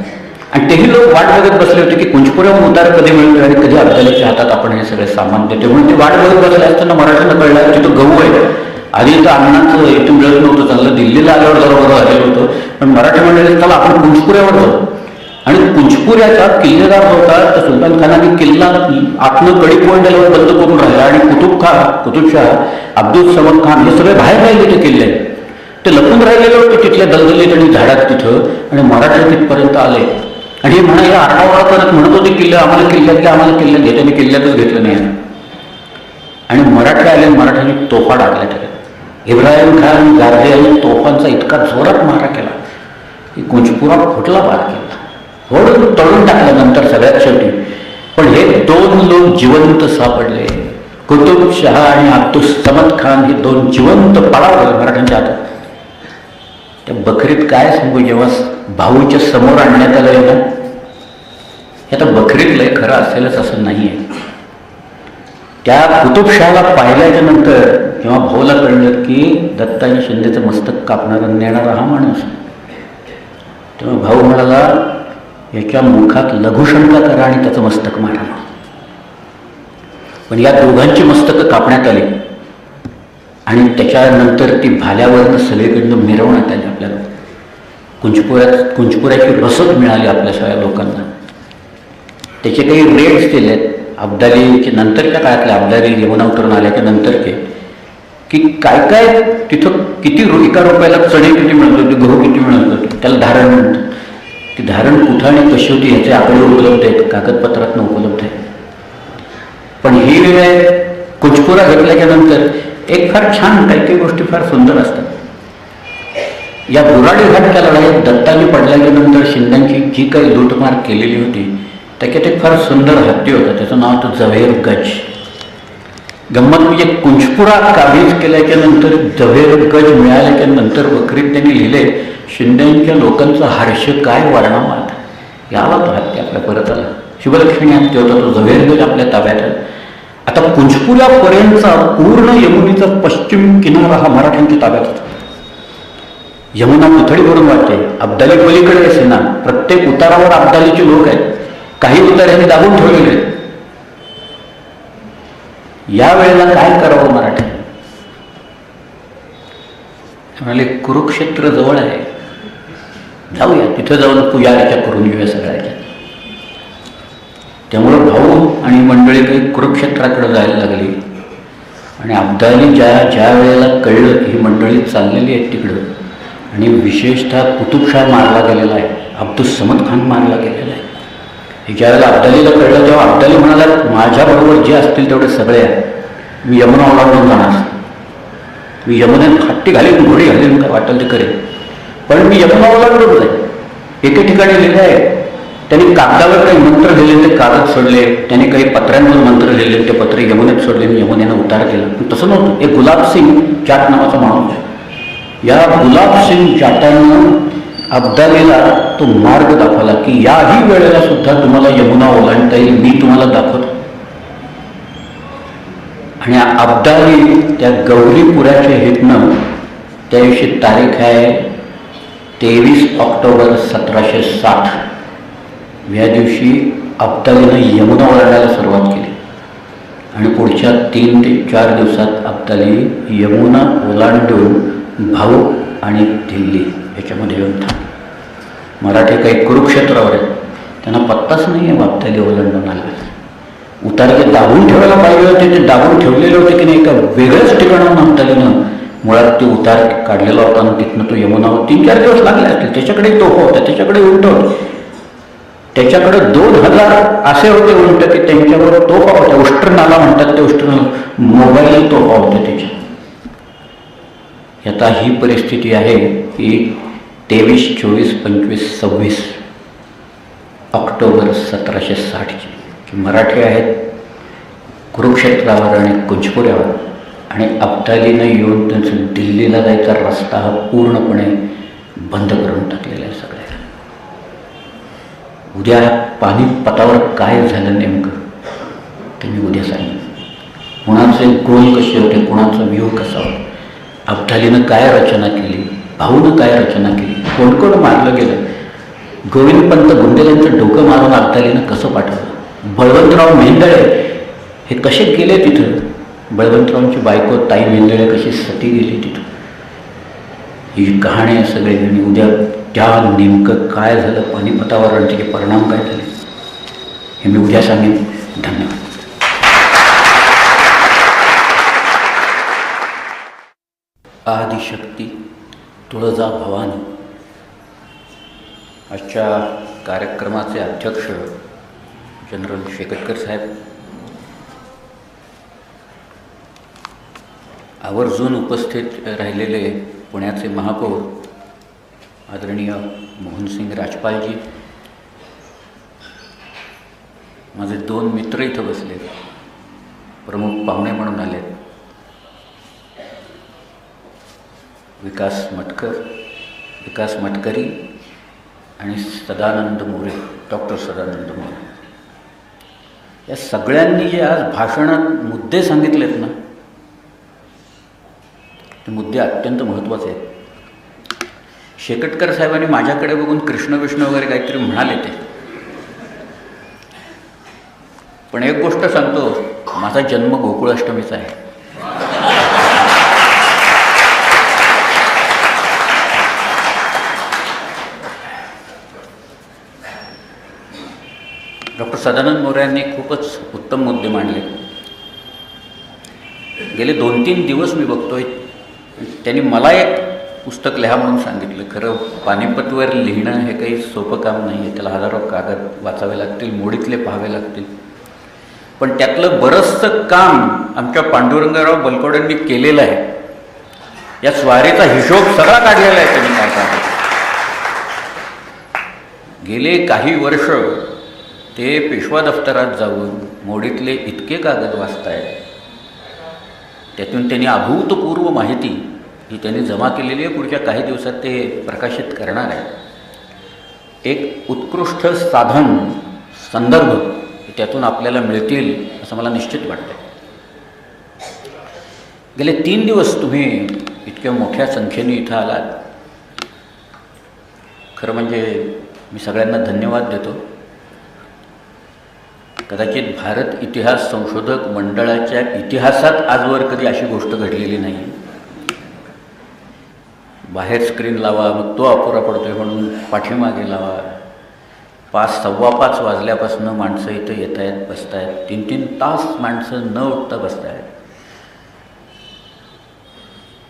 आणि तेही लोक वाट बघत बसले होते की कुंजपुऱ्याहून उतार कधी मिळतो आणि कधी अब्दालीच्या हातात आपण हे सगळे सामान देतो. म्हणून ते वाट बघत बसले असताना मराठ्यांना कळलं तिथं गहू आहे. आधी तर अन्नाचं इथून मिळत नव्हतं चाललं, दिल्लीला आल्यावर जरा बरं झालेलं होतं, पण मराठी मंडळी चला आपण कुंजपुऱ्यावर जाऊ. आणि कुंजपुऱ्याचा किल्लेदार होता, तर सुलतान खानाने किल्ला आतनं कडी पॉईंटवर बंद करून राहिला आणि कुतुबशाह अब्दुल समद खान हे सगळे बाहेर राहिले ते किल्ले. ते लपून राहिलेले होते तिथल्या दलदलीत आणि झाडात तिथं, आणि मराठा तिथपर्यंत आले. आणि हे म्हणा या आरडाओरडा करत म्हणत होते किल्ले आम्हाला किल्ल्यात घे. त्यांनी किल्ल्यातच घेतलं नाही. आणि मराठे आले, मराठ्यांनी तोफा टाकल्या त्याला. इब्राहिम खान गार्दे यांनी तोफांचा इतका जोरात मारा केला की कुंजपुरा फुटला, बार केला, फोडून तळून टाकलं नंतर सगळ्यात शेवटी. पण हे 2 लोक जिवंत सापडले, कुतुबशाह आणि अब्दुल समद खान. हे 2 जिवंत पळाव झाले मराठ्यांच्या हातात. त्या बकरीत काय सांगू, जेव्हा भाऊच्या समोर आणण्यात आलं ना, हे आता बकरीत लय खरं असेलच असं नाही आहे. त्या कुतुबशाहला पाहिल्याच्या नंतर जेव्हा भाऊला कळलं की दत्ताजी शिंदेचं मस्तक कापणारा नेणारा हा माणूस, तेव्हा भाऊ म्हणाला याच्या मुखात लघुशंका करा आणि त्याचं मस्तक मारा. पण या दोघांची मस्तकं कापण्यात आली आणि त्याच्यानंतर ती भाल्यावरनं सगळीकडनं मिरवण्यात आली. आपल्याला कुंजपुऱ्याची रसद मिळाली आपल्या सगळ्या लोकांना. त्याचे काही रेट्स दिले आहेत अब्दालीचे नंतरच्या काळातले, अब्दाली यमुना उतरून आल्याच्या नंतरचे, की काय काय तिथं किती एका रुपयाला चणे किती मिळत होते, गहू किती मिळत होते, त्याला धारण म्हणतात. ती धारण कुठं आणि कशी होती ह्याचे आकडे उपलब्ध आहेत, कागदपत्रातनं उपलब्ध आहेत. पण ही वेळ आहे कुंजपुरा घेतल्याच्या नंतर एक फार छान काही काही गोष्टी फार सुंदर असतात. या बुराडी घाटच्या लढाईत दत्ताजी पडल्यानंतर शिंद्यांची जी काही लूटमार केलेली होती त्याच्यात एक फार सुंदर हत्ती होता, त्याचं नाव होतं जव्हेर गज. गंमत म्हणजे कुंजपुरा काबीज केल्याच्या नंतर जव्हेर गज मिळाल्याच्या नंतर वक्रीत त्यांनी लिहिले, शिंद्यांच्या लोकांचा हर्ष काय वर्णावात. याला तो हत्ती आपल्या परत आला. शिवलक्ष्मी हत्ती होता तो जव्हेर गज आपल्या ताब्यात आला. आता कुंजपुरापर्यंतचा पूर्ण यमुनेचा पश्चिम किनारा हा मराठ्यांच्या ताब्यात होता. यमुना पुथडीवरून वाटते, अब्दाली पलीकडे सेना, प्रत्येक उतारावर अब्दालीचे लोक आहेत, काही उतार यांनी दाबून ठेवलेले आहेत. या वेळेला काय करावं मराठी? म्हणाले कुरुक्षेत्र जवळ आहे, जाऊया तिथं जाऊन पूजार्चा करून घेऊया सगळ्याच्या. त्यामुळं भाऊ आणि मंडळी काही कुरुक्षेत्राकडे जायला लागली. आणि अब्दाली ज्या वेळेला कळलं की ही मंडळी चाललेली आहेत तिकडं, आणि विशेषतः कुतुबशाह मारला गेलेला आहे, अब्दुल समद खान मारला गेलेला आहे, हे ज्या वेळेला अब्दालीला कळलं तेव्हा अब्दाली म्हणाला माझ्याबरोबर जे असतील तेवढे सगळे आहे, मी यमुना ओलांडून जाणार, मी यमुनेत हट्टी घालीन, घोडी घालीन, काय वाटेल ते करेन, पण मी यमुना ओलांडून जाईल. एके ठिकाणी लिहिले आहे त्यांनी कागदावर काही मंत्र लिहिले, ते कागद सोडले, त्यांनी काही पत्र्यांवर मंत्र लिहिले, ते पत्र यमुनेत सोडले, यमुनेनं उतार केला. पण तसं नव्हतं. एक गुलाबसिंग जाट नावाचा माणूस, या गुलाबसिंग जाटानं अब्दालीला तो मार्ग दाखवला की याही वेळेला सुद्धा तुम्हाला यमुना ओलांडता येईल, मी तुम्हाला दाखवतो. आणि अब्दाली त्या गौरीपुराच्या हितनं त्या दिवशी तारीख आहे 23 ऑक्टोबर 1760. या दिवशी अब्दालीनं यमुना ओलांडायला सुरुवात केली आणि पुढच्या 3 ते 4 दिवसात अब्दाली यमुना ओलांडून भाऊ आणि दिल्ली याच्यामध्ये येऊन थांबले. मराठी काही कुरुक्षेत्रावर आहेत, त्यांना पत्ताच नाही आहे अब्दाली ओलांडून आला. उतार जे दाबून ठेवायला पाहिजे होते ते दाबून ठेवलेले होते की नाही, एका वेगळ्याच ठिकाणाहून अब्दालीनं मुळात ते उतार काढलेला होता आणि तिथनं तो यमुनावर 3-4 दिवस लागले असतील. त्याच्याकडे तोफा होता, त्याच्याकडे उंट होते, त्याच्याकडे 2000 असे होते उंट की त्यांच्यावर तोफा होत्या. उष्ट्र नाला म्हणतात, ते उष्ट्र नाला मोबाईल तोफा होते त्याच्या. आता ही परिस्थिती आहे की 23, 24, 25, 26 ऑक्टोबर 1760ची, की मराठी आहेत कुरुक्षेत्रावर आणि कुंजपुऱ्यावर आणि अब्दालीनं येऊन त्यांचं दिल्लीला जायचा रस्ता हा पूर्णपणे बंद करून टाकलेला आहे सगळ्या. उद्या पानिपतावर काय झालं नेमकं ते मी उद्या सांगेन. कुणाचे गोल कसे होते, कुणाचा व्ह्यू कसा होता, अब्दालीनं काय रचना केली, भाऊनं काय रचना केली, कोण कोण मारलं गेलं, गोविंदपंत गुंडेलांचं डोकं मारून अब्दालीनं कसं पाठवलं, बळवंतराव मेंदळे हे कसे गेले तिथं, बळवंतरावांची बायको ताई मेंदळे कशी सती गेली तिथं, ही कहाणी आहे सगळी. आणि उद्या त्या नेमकं काय झालं पानिपतावर आणि त्याचे परिणाम काय झाले हे मी उद्या सांगेन. धन्यवाद. आदिशक्ती तुळजा भवानी. आजच्या कार्यक्रमाचे अध्यक्ष जनरल शेकटकर साहेब, आवर्जून उपस्थित राहिलेले पुण्याचे महापौर आदरणीय मोहनसिंग राजपालजी, माझे 2 मित्र इथं बसले, प्रमुख पाहुणे म्हणून आले, विकास मटकरी आणि सदानंद मोरे, डॉक्टर सदानंद मोरे. या सगळ्यांनी जे आज भाषणात मुद्दे सांगितलेत ना, ते मुद्दे अत्यंत महत्त्वाचे आहेत. शेकटकर साहेबांनी माझ्याकडे बघून कृष्ण विष्णू वगैरे काहीतरी म्हणाले ते, पण एक गोष्ट सांगतो, माझा जन्म गोकुळाष्टमीचा आहे. डॉक्टर सदानंद मोरे यांनी खूपच उत्तम मुद्दे मांडले. गेले 2-3 दिवस मी बघतोय, त्यांनी मला एक पुस्तक लिहा म्हणून सांगितलं. खरं पानिपतवर लिहिणं हे काही सोपं काम नाही आहे, त्याला हजारो कागद वाचावे लागतील, मोडीतले पाहावे लागतील. पण त्यातलं बरंचसं काम आमच्या पांडुरंगराव बलकवड्यांनी केलेलं आहे. या स्वारीचा हिशोब सगळा काढलेला आहे त्यांनी. काय काय गेले काही वर्ष ते पेशवा दफ्तरात जाऊन मोडीतले इतके कागद वाचतायत, त्यातून त्यांनी अभूतपूर्व माहिती ही त्यांनी जमा केलेली आहे. पुढच्या काही दिवसात ते प्रकाशित करणार आहे. एक उत्कृष्ट साधन, संदर्भ त्यातून आपल्याला मिळतील असं मला निश्चित वाटतं. गेले 3 दिवस तुम्ही इतक्या मोठ्या संख्येने इथं आलात. खरं म्हणजे मी सगळ्यांना धन्यवाद देतो. कदाचित भारत इतिहास संशोधक मंडळाच्या इतिहासात आजवर कधी अशी गोष्ट घडलेली नाही. बाहेर स्क्रीन लावा, मग तो अपुरा पडतोय म्हणून पाठीमागे लावा. 5:15 वाजल्यापासून माणसं इथं येत आहेत, बसत आहेत. 3-3 तास माणसं न उठता बसत आहेत.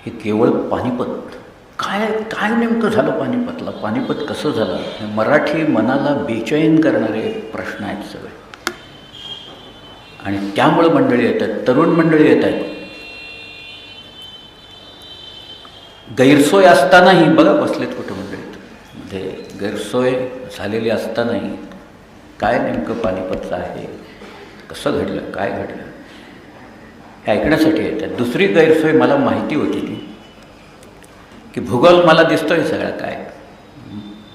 हे केवळ पानिपत. काय नेमकं झालं पानिपतला, पानिपत कसं झालं, हे मराठी मनाला बेचैन करणारे प्रश्न आहेत सगळे. आणि त्यामुळं मंडळी येत आहेत, तरुण मंडळी येत आहेत. गैरसोय असतानाही बघा बसलेत कुठं मंडळीत, म्हणजे गैरसोय झालेली असतानाही काय नेमकं पानिपतचं आहे, कसं घडलं, काय घडलं हे ऐकण्यासाठी येतात. दुसरी गैरसोय मला माहिती होती की भूगोल मला दिसतोय सगळा, काय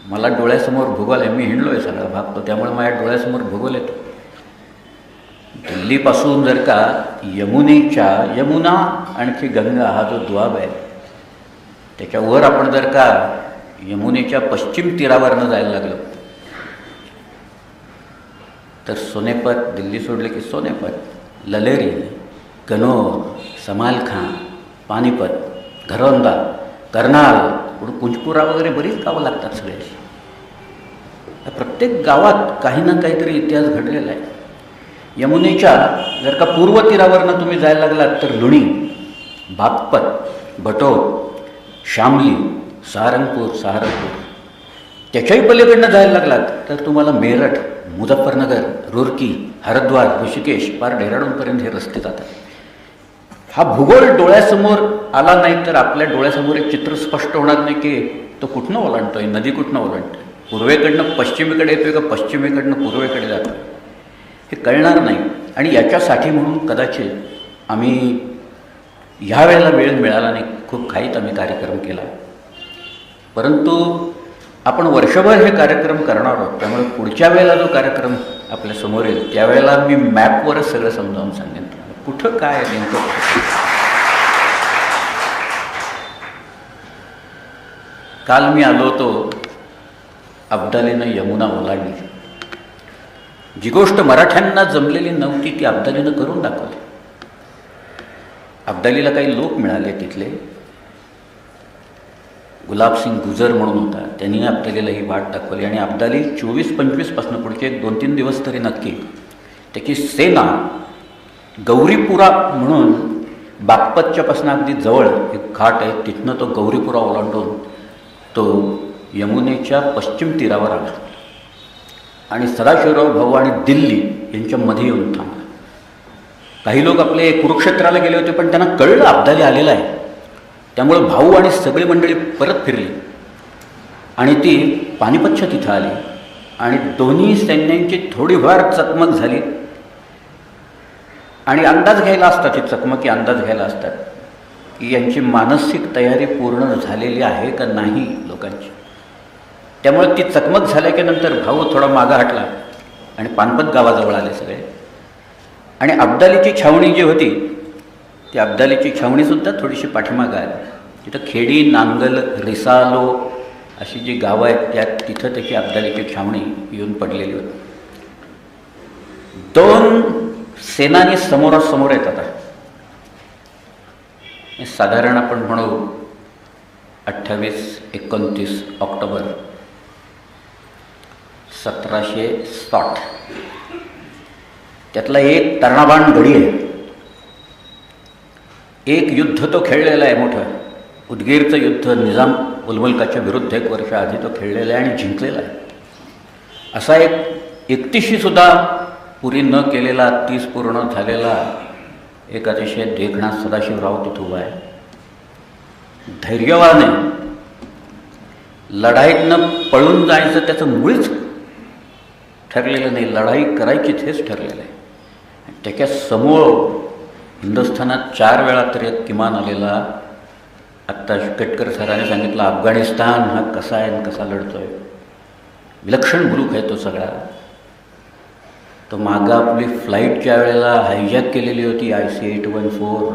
मला डोळ्यासमोर भूगोल आहे, मी हिंडलो आहे सगळा भाग तो, त्यामुळे माझ्या डोळ्यासमोर भूगोल येतो. दिल्लीपासून जर का यमुना आणखी गंगा हा जो द्वाब आहे त्याच्यावर आपण जर का यमुनेच्या पश्चिम तीरावरनं जायला लागलो तर सोनेपत, दिल्ली सोडले की सोनेपत, ललेरी, कनौर, समालखां, पानिपत, घरौंदा, करनाल, पुढे कुंजपुरा वगैरे बरीच गावं लागतात सगळ्याची. प्रत्येक गावात काही ना काहीतरी इतिहास घडलेला आहे. यमुनेच्या जर का पूर्व तीरावरनं तुम्ही जायला लागलात तर लुणी, बागपत, बटोत, शामली, सहारनपूर, त्याच्याही पलीकडनं जायला लागलात तर तुम्हाला मेरठ, मुझफ्फरनगर, रुरकी, हरिद्वार, ऋषिकेश, पार डेहराडूनपर्यंत हे रस्ते जातात. हा भूगोल डोळ्यासमोर आला नाही तर आपल्या डोळ्यासमोर एक चित्र स्पष्ट होणार नाही की तो कुठनं ओलांडतोय, नदी कुठनं ओलांडतोय, पूर्वेकडनं पश्चिमेकडे येतोय का पश्चिमेकडनं पूर्वेकडे जातोय हे कळणार नाही. आणि याच्यासाठी म्हणून कदाचित आम्ही ह्या वेळेला वेळ मिळाला नाही, खूप घाईत आम्ही कार्यक्रम केला. परंतु आपण वर्षभर हे कार्यक्रम करणार आहोत, त्यामुळे पुढच्या वेळेला जो कार्यक्रम आपल्यासमोर येईल त्यावेळेला मी मॅपवरच सगळं समजावून सांगेन कुठं काय नेमकं. काल मी आलो होतो, अब्दालीनं यमुना ओलांडली. जी गोष्ट मराठ्यांना जमलेली नव्हती ती अब्दालीनं करून दाखवली. अब्दालीला काही लोक मिळाले तिथले, गुलाबसिंग गुजर म्हणून होता, त्यांनी अब्दालीला ही वाट दाखवली. आणि अब्दाली 24-25 पुढचे 2-3 दिवस तरी नक्की त्याची सेना गौरीपुरा म्हणून बागपतच्या पासून अगदी जवळ एक घाट आहे, तिथनं तो गौरीपुरा ओलांडून तो यमुनेच्या पश्चिम तीरावर आला आणि सदाशिवराव भाऊ आणि दिल्ली यांच्यामध्ये येऊन थांबला. काही लोक आपले कुरुक्षेत्राला गेले होते पण त्यांना कळलं अब्दाली आलेला आहे, त्यामुळे भाऊ आणि सगळी मंडळी परत फिरली आणि ती पानिपतच्या तिथं आली आणि दोन्ही सैन्यांची थोडीफार चकमक झाली. आणि अंदाज घ्यायला असतात, ही चकमकी अंदाज घ्यायला असतात की यांची मानसिक तयारी पूर्ण झालेली आहे का नाही लोकांची. त्यामुळे ती चकमक झाल्या की नंतर भाऊ थोडा मागं हटला आणि पानपत गावाजवळ आले सगळे. आणि अब्दालीची छावणी जी होती ती अब्दालीची छावणीसुद्धा थोडीशी पाठीमागं आली. तिथं खेडी, नांगल, रिसालो अशी जी गावं आहेत तिथं त्याची अब्दालीची छावणी येऊन पडलेली होती. 2 सेनानी समोरासमोर येतात. साधारण आपण म्हणू 28-29 ऑक्टोबर 1760. त्यातला एक तर्णाबाण गडी आहे. एक युद्ध तो खेळलेला आहे मोठं, उदगीरचं युद्ध निजाम उलमुलकाच्या विरुद्ध 1 वर्ष आधी तो खेळलेला आहे आणि जिंकलेला आहे. असा एक 31शीसुद्धा पुरी न केलेला 30 पूर्ण झालेला एक अतिशय देखणा सदाशिवराव तिथं उभा आहे. धैर्यवान आहे. लढाईतनं पळून जायचं त्याचं मुळीच ठरलेलं नाही, लढाई करायची हेच ठरलेलं आहे. त्याच्या समोर हिंदुस्थानात 4 वेळा तरी किमान आलेला, आत्ता कटकर सरांनी सांगितलं अफगाणिस्तान हा कसा आहे आणि कसा लढतोय, विलक्षण मुलूक आहे तो सगळा. तो मागं आपली फ्लाईट ज्या वेळेला हायजॅक केलेली होती IC-814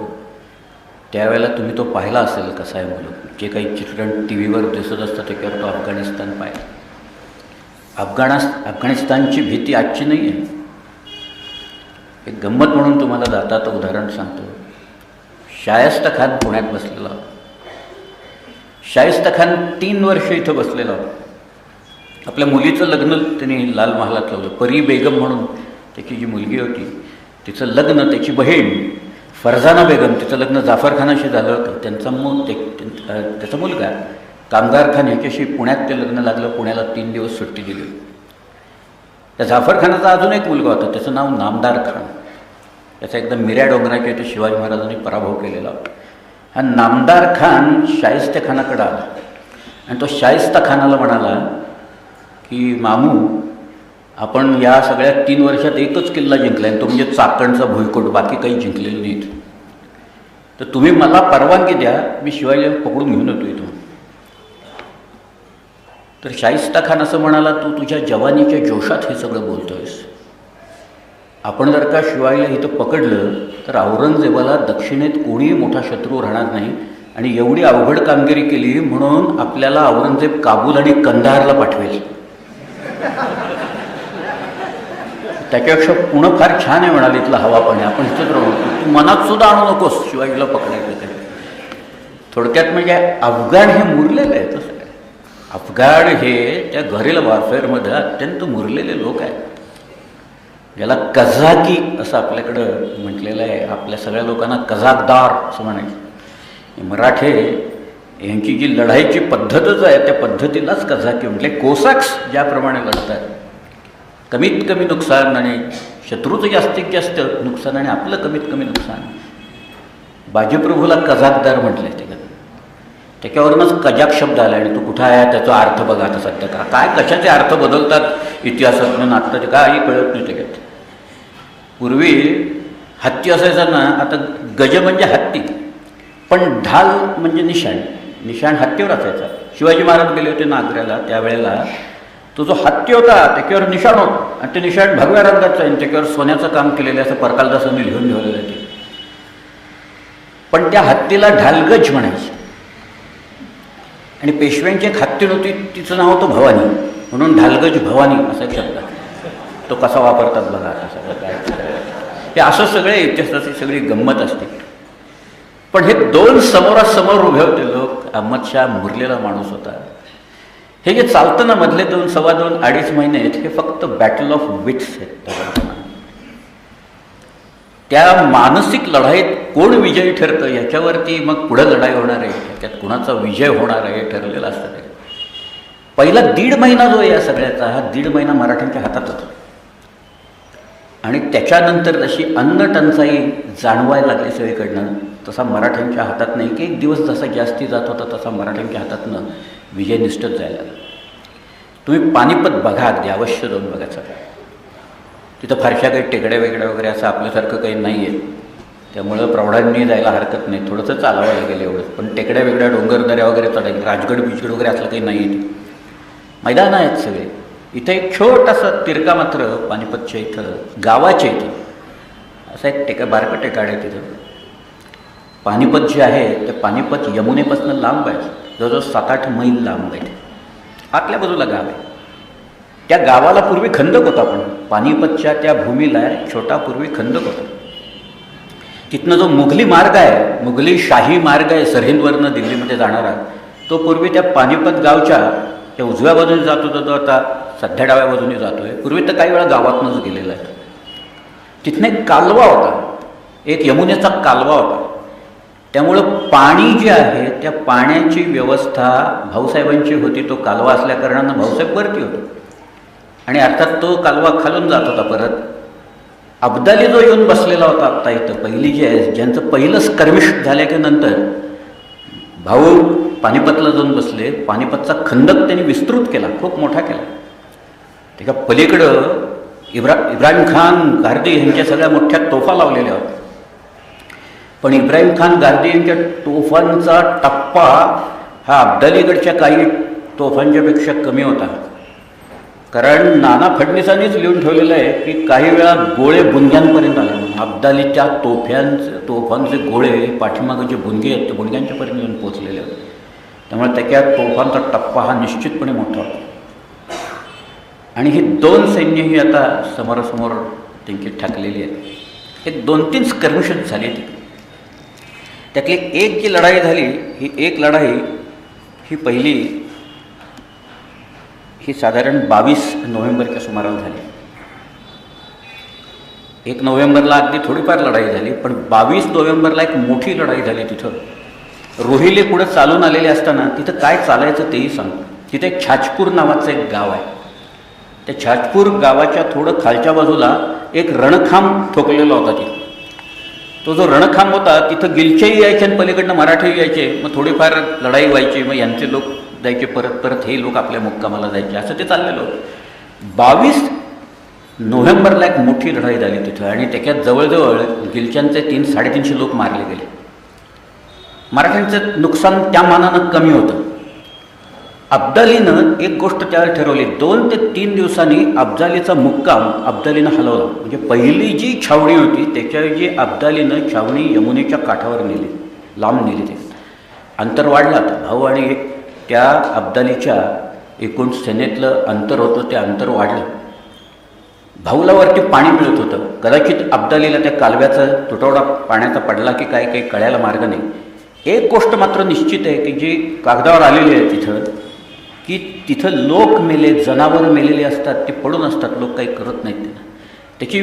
त्यावेळेला तुम्ही तो पाहिला असेल कसा आहे मुलूक. जे काही चित्रण टी व्हीवर दिसत असतं त्याच्यावर तो अफगाणिस्तान पाहिला. अफगाणिस्तानची भीती आजची नाही आहे. एक गंमत म्हणून तुम्हाला जाता उदाहरण सांगतो. शायस्ता खान पुण्यात बसलेला होता. शायस्ता खान 3 वर्ष इथं बसलेला होता. आपल्या मुलीचं लग्न त्यांनी लाल महालात लावलं. परी बेगम म्हणून त्याची जी मुलगी होती तिचं लग्न, त्याची बहीण फरजाना बेगम, तिचं लग्न जाफर खानाशी झालं होतं. त्याचा मुलगा कामगार खान ह्याच्याशी पुण्यात ते लग्न लागलं. पुण्याला 3 दिवस सुट्टी दिली. त्या जाफर खानाचा अजून एक मुलगा होता, त्याचं नाव नामदार खान. त्याचा एकदम मिऱ्या डोंगराच्या इथे शिवाजी महाराजांनी पराभव केलेला होता. हा नामदार खान शाहिस्ते खानाकडे आला आणि तो शाहिस्ता खानाला म्हणाला की मामू, आपण या सगळ्या 3 वर्षात एकच किल्ला जिंकला आहे, तो म्हणजे चाकणचा भुईकोट, बाकी काही जिंकलेलं नाहीत. तर तुम्ही मला परवानगी द्या, मी शिवाजीला पकडून घेऊन येतो इथून. तर शाहिस्ता खान असं म्हणाला, तू तुझ्या जवानीच्या जोशात हे सगळं बोलतोयस. आपण जर का शिवाईला इथं पकडलं तर औरंगजेबाला दक्षिणेत कोणीही मोठा शत्रू राहणार नाही आणि एवढी अवघड कामगिरी केली म्हणून आपल्याला औरंगजेब काबूल आणि कंदाहारला पाठवेल. त्याच्यापेक्षा पुणं फार छान आहे म्हणाले, इथलं हवा पाणी आपण इथंच राहू, तू मनात सुद्धा आणू नकोस शिवाजीला पकडायचं ते. थोडक्यात म्हणजे अफगाण हे मुरलेलं आहे. तसं काय अफगाण हे त्या घरेल वॉरफेअरमध्ये अत्यंत मुरलेले लोक आहेत. ज्याला कझाकी असं आपल्याकडं म्हटलेलं आहे. आपल्या सगळ्या लोकांना कझाकदार असं म्हणायचं. मराठे यांची जी लढाईची पद्धतच आहे त्या पद्धतीलाच कझाकी म्हटले. कोसाक्स ज्याप्रमाणे लढतात, कमीत कमी नुकसान आणि शत्रूचं जास्तीत जास्त नुकसान आणि आपलं कमीत कमी नुकसान. बाजीप्रभूला कझाकदार म्हटले ते. त्याच्यावरूनच कजाक शब्द आला आणि तो कुठं आहे त्याचा अर्थ बघा. आता सध्या काय कशाचे अर्थ बदलतात इतिहासात म्हणून आत्ता ते काही कळत नाही त्याच्यात. पूर्वी हत्ती असायचा ना, आता गज म्हणजे हत्ती, पण ढाल म्हणजे निशाण. निशाण हत्तीवर असायचा. शिवाजी महाराज गेले होते ना आग्र्याला, त्यावेळेला तो जो हत्ती होता त्याच्यावर निशाण होतं आणि ते निशाण भगव्या रंगाचं आहे. त्याच्यावर सोन्याचं काम केलेलं असं परकालदासांनी लिहून ठेवलेलं आहे. पण त्या हत्तीला ढालगज म्हणायचे. आणि पेशव्यांची एक हत्ती नव्हती, तिचं नाव होतं भवानी, म्हणून ढालगज भवानी असा एक शब्द. तो कसा वापरतात बघा. आता सगळं काय हे असं सगळे इतिहासाची सगळी गंमत असते. पण हे दोन समोरासमोर उभे होते लोक. अहमदशाह मुरलेला माणूस होता. हे जे चालतं ना मधले 2, सव्वा 2, 2.5 महिने आहेत, हे फक्त बॅटल ऑफ विट्स आहेत. त्या मानसिक लढाईत कोण विजयी ठरतं याच्यावरती मग पुढं लढाई होणार आहे, त्यात कुणाचा विजय होणार आहे ठरलेलं असतं. ते पहिला 1.5 महिना जो आहे या सगळ्याचा, हा 1.5 महिना मराठ्यांच्या हातात होता. आणि त्याच्यानंतर जशी अन्न टंचाई जाणवायला लागली सगळीकडनं, तसा मराठ्यांच्या हातात नाही की एक दिवस जसा जास्ती जात होता तसा मराठ्यांच्या हातातनं विजय निष्ठच जायला लागला. तुम्ही पानिपत बघा, अगदी अवश्य जाऊन बघा. सगळं तिथं फारशा काही टेकड्या वेगड्या वगैरे असं आपल्यासारखं काही नाही आहे, त्यामुळं प्रौढांनी जायला हरकत नाही. थोडंसं चालावं लागेल एवढंच. पण टेकड्या वेगळ्या डोंगरदऱ्या वगैरे चढायला, राजगड बिजगड वगैरे असलं काही नाही आहे. मैदान आहेत सगळे. इथं एक छोटासा तिरका मात्र पानिपतच्या इथं गावाच्या इथं असं एक बारकं टेकाड आहे. तिथं पानिपत जे आहे ते पानिपत यमुनेपासून लांब आहे, जवळजवळ 7-8 मैल लांब आहे. आतल्या बाजूला गाव आहे. त्या गावाला पूर्वी खंदक होता. पण पानिपतच्या त्या भूमीला छोटा पूर्वी खंदक होता. तिथनं जो मुघली मार्ग आहे, मुघली शाही मार्ग आहे सरहिंदवरनं दिल्लीमध्ये जाणारा, तो पूर्वी त्या पानिपत गावच्या त्या उजव्या बाजूने जात होता, तो आता सध्या डाव्या बाजूने जातो आहे. पूर्वी तर काही वेळा गावातनंच गेलेला आहे. तिथनं एक कालवा होता, एक यमुनेचा कालवा होता. त्यामुळं पाणी जे आहे त्या पाण्याची व्यवस्था भाऊसाहेबांची होती. तो कालवा असल्याकारणानं भाऊसाहेब वरती होते आणि अर्थात तो कालवा खालून जात होता परत. अब्दाली जो येऊन बसलेला होता आत्ता इथं, पहिली जी आहे, ज्यांचं पहिलं स्कर्मिश झाल्यानंतर भाऊ पानिपतला जाऊन बसले. पानिपतचा खंदक त्यांनी विस्तृत केला, खूप मोठा केला. त्याच्या पलीकडं इब्राहिम खान गार्दी यांच्या सगळ्या मोठ्या तोफा लावलेल्या होत्या. पण इब्राहिम खान गार्दी यांच्या तोफांचा टप्पा हा अब्दालीगडच्या काही तोफांच्यापेक्षा कमी होता. कारण नाना फडणवीसांनीच लिहून ठेवलेलं आहे की काही वेळा गोळे बुंद्यांपर्यंत आले म्हणून. अब्दालीच्या तोफांचे गोळे पाठीमागं जे बुंदगे आहेत ते बुंदग्यांच्यापर्यंत येऊन पोचलेले होते. त्यामुळे त्याच्या तोफांचा टप्पा हा निश्चितपणे मोठा होता. आणि ही 2 सैन्य ही आता समोरासमोर त्यांची ठाकलेली आहेत. एक 2-3 स्कर्मिशेस झाली ती. त्यातली एक जी लढाई झाली, ही एक लढाई ही पहिली ही साधारण 22 नोव्हेंबरच्या सुमाराला झाली. 1 नोव्हेंबरला अगदी थोडीफार लढाई झाली, पण 22 नोव्हेंबरला एक मोठी लढाई झाली. तिथं रोहिले पुढं चालून आलेले असताना तिथं काय चालायचं तेही सांगतो. तिथे एक छाजपूर नावाचं एक गाव आहे. त्या छाजपूर गावाच्या थोडं खालच्या बाजूला एक रणखांब ठोकलेला होता. तिथं तो जो रणखांब होता तिथं गिलचेही यायचे आणि पलीकडनं मराठेही यायचे. मग थोडीफार लढाई व्हायची, मग यांचे लोक जायचे परत हे लोक आपल्या मुक्कामाला जायचे, असं ते चाललेलं होतं. 22 नोव्हेंबरला एक मोठी लढाई झाली तिथं आणि त्याच्यात जवळजवळ गिलच्यांचे 300-350 लोक मारले गेले. मराठ्यांचं नुकसान त्या मानानं कमी होतं. अब्दालीनं एक गोष्ट त्यावर ठरवली, 2 ते 3 दिवसांनी अफजालीचा मुक्काम अब्दालीनं हलवला. म्हणजे पहिली जी छावणी होती त्याच्याऐवजी अब्दालीनं छावणी यमुनेच्या काठावर नेली, लांब नेली. ते अंतर वाढलं. आता भाऊ आणि त्या अब्दालीच्या एकूण सेनेतलं अंतर होतं ते अंतर वाढलं. भाऊला वरती पाणी मिळत होतं. कदाचित अब्दालीला त्या कालव्याचा तुटवडा पाण्याचा पडला की काय काही कळायला मार्ग नाही. एक गोष्ट मात्र निश्चित आहे की जी कागदावर आलेली आहे तिथं, की तिथं लोक मेले, जनावरं मेलेली असतात, ते पडून असतात, लोक काही करत नाहीत त्यांना. त्याची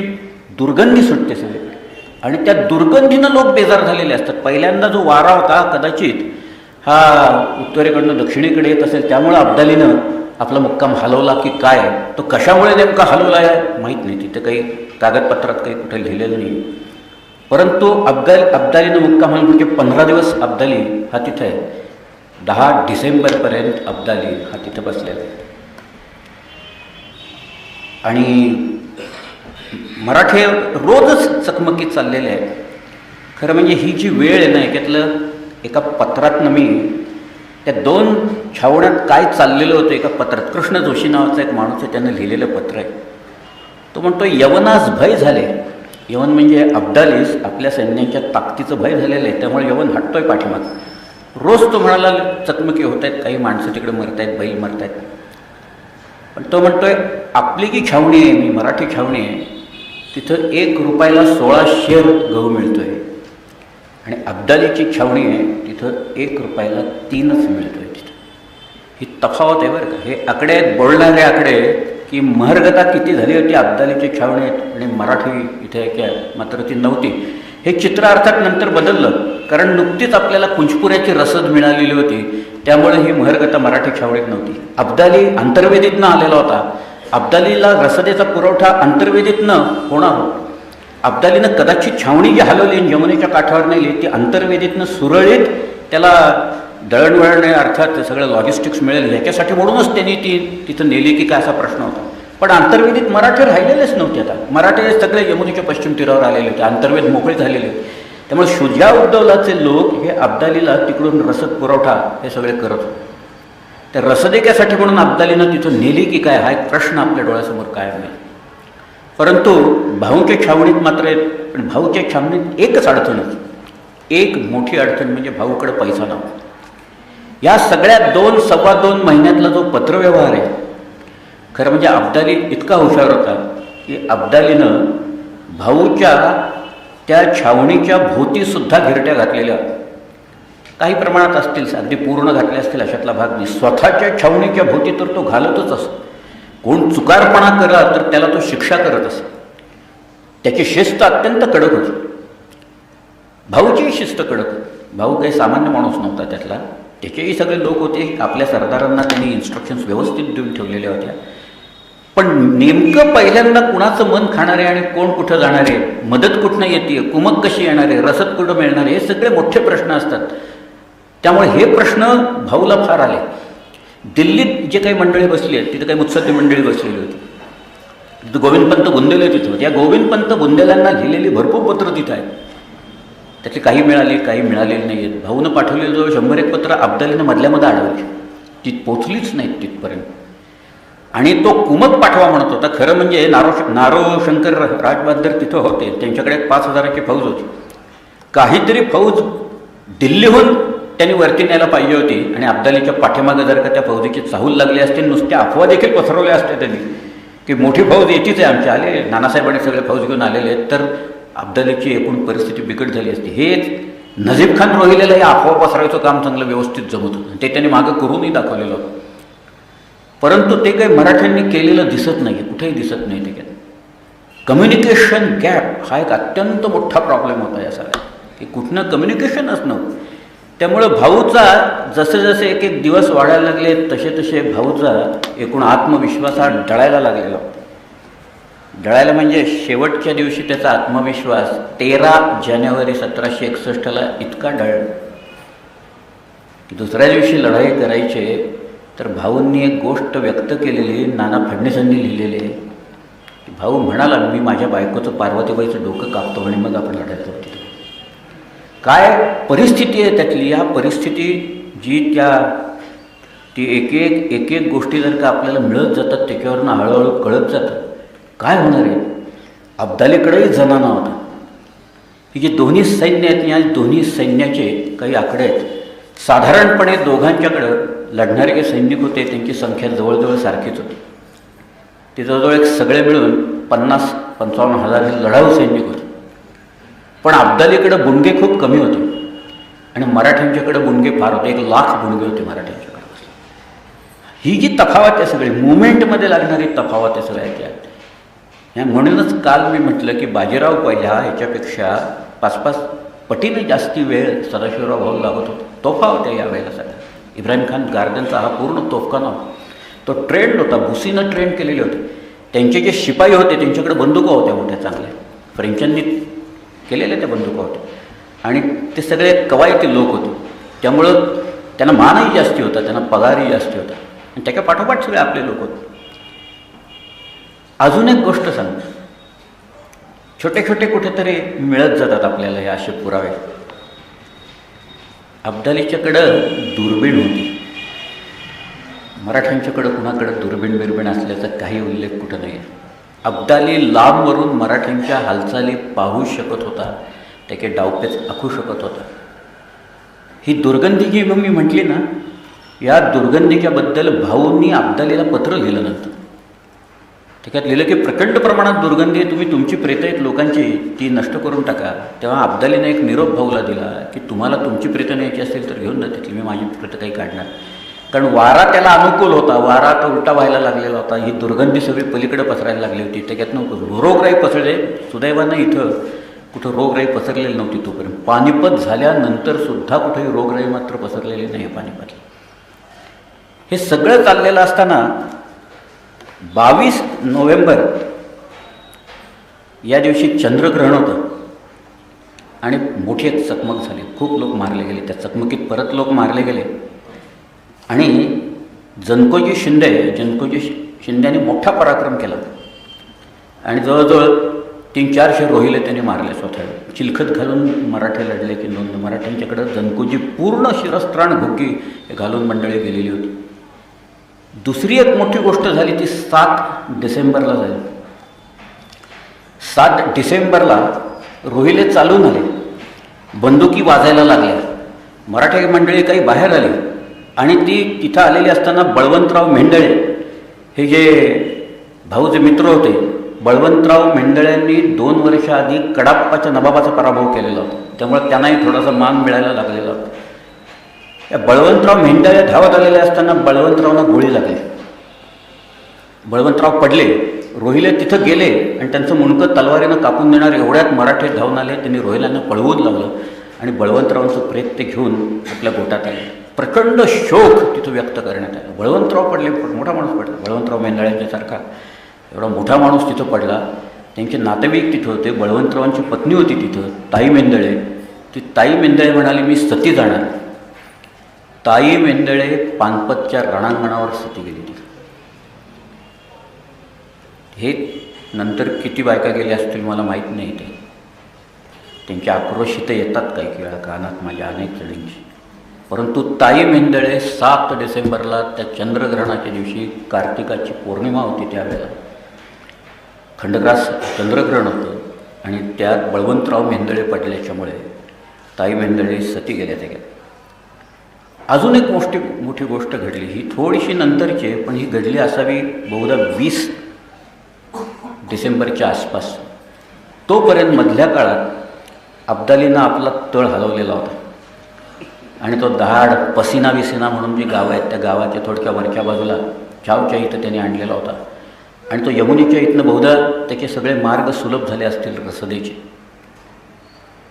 दुर्गंधी सुटते सगळीकडे आणि त्या दुर्गंधीनं लोक बेजार झालेले असतात. पहिल्यांदा जो वारा होता कदाचित हा उत्तरेकडनं दक्षिणेकडे येत असेल, त्यामुळं अब्दालीनं आपला मुक्काम हलवला की काय, तो कशामुळे नेमका हलवला आहे माहीत नाही. तिथे काही कागदपत्रात काही कुठे लिहिलेलं नाही. परंतु अब्दालीनं मुक्काम हलवून म्हणजे 15 दिवस अब्दाली हा तिथे आहे. 10 डिसेंबरपर्यंत अब्दाली हा तिथं बसलेला आहे. आणि मराठे रोजच चकमकीत चाललेले आहेत. खरं म्हणजे ही जी वेळ आहे ना, याच्यातलं एका पत्रातनं मी त्या 2 छावण्यात काय चाललेलं होतं एका पत्रात, कृष्ण जोशी नावाचा एक माणूस आहे, त्यानं लिहिलेलं पत्र आहे. तो म्हणतो, यवनास भय झाले. यवन म्हणजे अब्दालीस आपल्या सैन्याच्या ताकदीचं भय झालेलं आहे, त्यामुळे यवन हटतोय पाठीमाग. रोज तो म्हणाला चकमकी होत आहेत, काही माणसं तिकडे मरत आहेत, बैल मरत आहेत. पण तो म्हणतोय, आपली जी छावणी आहे, मी मराठी छावणी आहे, तिथं 1 रुपयाला 16 शेर गहू मिळतो आहे. आणि अब्दालीची छावणी आहे तिथं 1 रुपयाला 3च मिळतो आहे. तिथं ही तफावत आहे बरं का. हे आकडे आहेत, बोलणारे आकडे, की महर्गता किती झाली होती अब्दालीची छावणीत आणि मराठी इथे काय मात्र ती नव्हती. हे चित्र अर्थात नंतर बदललं, कारण नुकतीच आपल्याला कुंचपुऱ्याची रसद मिळालेली होती, त्यामुळे ही महर्गता मराठी छावणीत नव्हती. अब्दाली अंतर्वेदीतनं आलेला होता. अब्दालीला रसदेचा पुरवठा अंतर्वेदीतनं होणार होता. अब्दालीनं कदाचित छावणी जी हलवली यमुनेच्या काठावर नेली ती अंतर्वेदीतनं सुरळीत त्याला दळणवळण अर्थात सगळं लॉजिस्टिक्स मिळेल ह्याच्यासाठी म्हणूनच त्यांनी ती तिथं नेली की काय असा प्रश्न होता. पण अंतर्वेदीत मराठे राहिलेलेच नव्हते. आता मराठे सगळे यमुनेच्या पश्चिम तीरावर आलेले होते, अंतर्वेद मोकळे झालेले होते. त्यामुळे शुजा उद्दौलाचे लोक हे अब्दालीला तिकडून रसद पुरवठा हे सगळे करत होते. त्या रसदेक्यासाठी म्हणून अब्दालीनं तिथं नेली की काय हा एक प्रश्न आपल्या डोळ्यासमोर कायम आहे. परंतु भाऊच्या छावणीत मात्र, पण भाऊच्या छावणीत एकच अडचणच, एक मोठी अडचण म्हणजे भाऊकडे पैसा नव्हता. या सगळ्या 2-2.25 महिन्यातला जो पत्रव्यवहार आहे, खरं म्हणजे अब्दाली इतका हुशार होता की अब्दालीनं भाऊच्या त्या छावणीच्या भोवतीसुद्धा घिरट्या घातलेल्या, काही प्रमाणात असतील, अगदी पूर्ण घातल्या असतील अशातला भाग नाही. स्वतःच्या छावणीच्या भोवती तर तो घालतच असतो. कोण चुकारपणा करत तर त्याला तो शिक्षा करत असे. त्याची शिस्त अत्यंत कडक होती. भाऊचीही शिस्त कडक होती. भाऊ काही सामान्य माणूस नव्हता त्यातला. त्याचेही सगळे लोक होते, आपल्या सरदारांना त्यांनी इन्स्ट्रक्शन्स व्यवस्थित देऊन ठेवलेल्या होत्या. पण नेमकं पहिल्यांदा कुणाचं मन खाणार आहे आणि कोण कुठं जाणार आहे, मदत कुठनं येते, कुमक कशी येणार आहे, रसद कुठं मिळणार आहे, हे सगळे मोठे प्रश्न असतात. त्यामुळे हे प्रश्न भाऊला फार आले. दिल्लीत जे काही मंडळी बसली आहेत तिथं काही मुत्सद्दी मंडळी बसलेली होती. तिथं गोविंदपंत बुंदेले तिथं होते. या गोविंदपंत बुंदेलांना लिहिलेली भरपूर पत्र तिथं आहेत. त्यातली काही मिळाली, काही मिळालेली नाही आहेत. भाऊनं पाठवलेलं जो 100-1 पत्र अब्दालीनं मधल्यामध्ये अडवली, ती पोचलीच नाहीत तिथपर्यंत. आणि तो कुमक पाठवा म्हणत होता. खरं म्हणजे नारोशंकर राजबहादूर तिथं होते, त्यांच्याकडे 5,000ची फौज होती. काहीतरी फौज दिल्लीहून त्यांनी वरती न्यायला पाहिजे होती आणि अब्दालीच्या पाठीमागं जर का त्या फौजेची चाहूल लागली असते, नुसत्या अफवा देखील पसरवल्या असत्या त्यांनी की मोठी फौज येतीच आहे आमच्या, आले नानासाहेबांनी सगळे फौज घेऊन आलेले आहेत, तर अब्दालीची एकूण परिस्थिती बिकट झाली असती. हेच नजीब खान रोहिलेला हे अफवा पसरायचं काम चांगलं व्यवस्थित जमत होतं. ते त्यांनी मागं करूनही दाखवलेलं होतं. परंतु ते काही मराठ्यांनी केलेलं दिसत नाही, कुठेही दिसत नाही. त्याच्यात कम्युनिकेशन गॅप हा एक अत्यंत मोठा प्रॉब्लेम होता या सगळ्यात, की कुठनं कम्युनिकेशनच नव्हतं. त्यामुळं भाऊचा जसे जसे एक एक दिवस वाढायला लागले तसे तसे भाऊचा एकूण आत्मविश्वास हा डळायला लागलेला. डळायला म्हणजे शेवटच्या दिवशी त्याचा आत्मविश्वास 13 जानेवारी 1761 इतका डळला की दुसऱ्या दिवशी लढाई करायचे तर भाऊंनी एक गोष्ट व्यक्त केलेली, नाना फडणवीसांनी लिहिलेली आहे. भाऊ म्हणाला, मी माझ्या बायकोचं पार्वतीबाईचं डोकं कापतो आणि मग आपण लढायला जाऊ. काय परिस्थिती आहे त्यातली. या परिस्थिती जी त्या ती एक एक गोष्टी जर का आपल्याला मिळत जातात त्याच्यावरनं हळूहळू कळत जातं काय होणार आहे. अब्दालीकडेही जनाना होता. ही जी दोन्ही सैन्य आहेत या दोन्ही सैन्याचे काही आकडे आहेत. साधारणपणे दोघांच्याकडं लढणारे जे सैनिक होते त्यांची संख्या जवळजवळ सारखीच होती. ते जवळजवळ एक सगळे मिळून 50-55 हजार हे लढाऊ सैनिक होते. पण अब्दालीकडं बुणगे खूप कमी होते आणि मराठ्यांच्याकडे बुणगे फार होते. 1,00,000 बुणगे होते मराठ्यांच्याकडे. ही जी तफावत आहे सगळी मुवमेंटमध्ये लागणारी तफावत आहे सगळ्याच्या. म्हणूनच काल मी म्हटलं की बाजीराव पहिल्या ह्याच्यापेक्षा 5-5 पटीने जास्ती वेळ सदाशिवराव भाऊ लागत होता. तोफा होत्या यावेळेला सगळ्या. इब्राहिम खान गार्डनचा हा पूर्ण तोफखाना होता. तो ट्रेंड होता, भुसीनं ट्रेंड केलेले होते. त्यांचे जे शिपाई होते त्यांच्याकडे बंदुका होत्या मोठ्या चांगल्या, फ्रेंचांनी केलेल्या त्या बंदुका होत्या आणि ते सगळे कवायती लोक होते. त्यामुळं त्यांना मानही जास्ती होता, त्यांना पगारही जास्ती होता आणि त्याच्या पाठोपाठ सगळे आपले लोक होते. अजून एक गोष्ट सांगतो, छोटे छोटे कुठेतरी मिळत जातात आपल्याला हे असे पुरावे. अब्दालीच्याकडं दुर्बीण होती. मराठ्यांच्याकडं कुणाकडं दुर्बीण असल्याचा काही उल्लेख कुठं नाही आहे. अब्दाली लांबवरून मराठ्यांच्या हालचाली पाहू शकत होता, त्याचे डावपेच आखू शकत होता. ही दुर्गंधी जी मग मी म्हटली ना, या दुर्गंधीच्याबद्दल भाऊंनी अब्दालीला पत्र लिहिलं नंतर. त्याच्यात लिहिलं की प्रचंड प्रमाणात दुर्गंधी आहे, तुम्ही तुमची प्रेतं आहेत लोकांची ती नष्ट करून टाका. तेव्हा अब्दालीने एक निरोप भाऊला दिला की तुम्हाला तुमची प्रेतं न्यायची असेल तर घेऊन जा तिथली, मी माझी प्रेतं काही काढणार. कारण वारा त्याला अनुकूल होता, वारा आता उलटा व्हायला लागलेला होता. ही दुर्गंधी सगळी पलीकडे पसरायला लागली होती. त्याच्यातनं रोगराई पसरले. सुदैवानं इथं कुठं रोगराई पसरलेली नव्हती तोपर्यंत. पानिपत झाल्यानंतर सुद्धा कुठेही रोगराई मात्र पसरलेली नाही पानिपतला. हे सगळं चाललेलं असताना 22 नोव्हेंबर या दिवशी चंद्रग्रहण होतं आणि मोठी एक चकमक झाली. खूप लोक मारले गेले. त्या चकमकीत परत लोक मारले गेले आणि जनकोजी शिंद्याने मोठा पराक्रम केला आणि जवळजवळ 300-400 रोहिले त्यांनी मारले स्वतः. चिलखत घालून मराठे लढले की नोंद. मराठ्यांच्याकडं जनकोजी पूर्ण शिरस्त्राण भुगी घालून मंडळी गेलेली होती. दुसरी एक मोठी गोष्ट झाली ती 7 डिसेंबरला झाली. 7 डिसेंबरला रोहिले चालून आले, बंदुकी वाजायला लागल्या. मराठी मंडळी काही बाहेर आली आणि ती तिथं आलेली असताना बळवंतराव मेंढळे हे जे भाऊचे मित्र होते, बळवंतराव मेंढळ्यांनी 2 वर्ष आधी कडाप्पाच्या नवाबाचा पराभव केलेला होता. त्यामुळे त्यांनाही थोडासा मान मिळायला लागलेला होता. या बळवंतराव मेंढळे धावत आलेले असताना बळवंतरावना गोळी लागली. बळवंतराव पडले. रोहिले तिथं गेले आणि त्यांचं मुंडकं तलवारीनं कापून देणार एवढ्यात मराठे धावून आले. त्यांनी रोहिल्यांना पळवून लावलं आणि बळवंतरावांचं प्रेत ते घेऊन आपल्या गोटात आले. प्रचंड शोक तिथं व्यक्त करण्यात आला. बळवंतराव पडले, मोठा माणूस पडला. बळवंतराव मेंढळ्यांच्यासारखा एवढा मोठा माणूस तिथं पडला. त्यांचे नातेवाईक तिथं होते. बळवंतरावांची पत्नी होती तिथं, ताई मेंढळे. ती ताई मेंढळे म्हणाली मी सती जाणार. ताई मेंढळे पानपतच्या रणांगणावर सती गेली तिथं. हे नंतर किती बायका गेल्या असतील मला माहीत नाही. ते त्यांचे आक्रोश इथं येतात काही वेळा कानात माझ्या अनेक जणींची. परंतु ताई मेंढळे 7 डिसेंबरला त्या चंद्रग्रहणाच्या दिवशी, कार्तिकाची पौर्णिमा होती त्यावेळेला, खंडग्रास चंद्रग्रहण होतं आणि त्यात बळवंतराव मेंढळे पडल्याच्यामुळे ताई मेंढळे सती गेल्या त्याच्यात. अजून एक मोठी गोष्ट घडली. ही थोडीशी नंतरची आहे पण ही घडली असावी बहुधा 20 डिसेंबरच्या आसपास. तोपर्यंत मधल्या काळात अब्दालीनं आपला तळ हलवलेला होता आणि तो दहाड पसिना विसिना म्हणून जी गावं आहेत त्या गावाच्या थोडक्या वरच्या बाजूला चावच्या इथं त्यांनी आणलेला होता आणि तो यमुनेच्या इथनं बहुधा त्याचे सगळे मार्ग सुलभ झाले असतील रसदेचे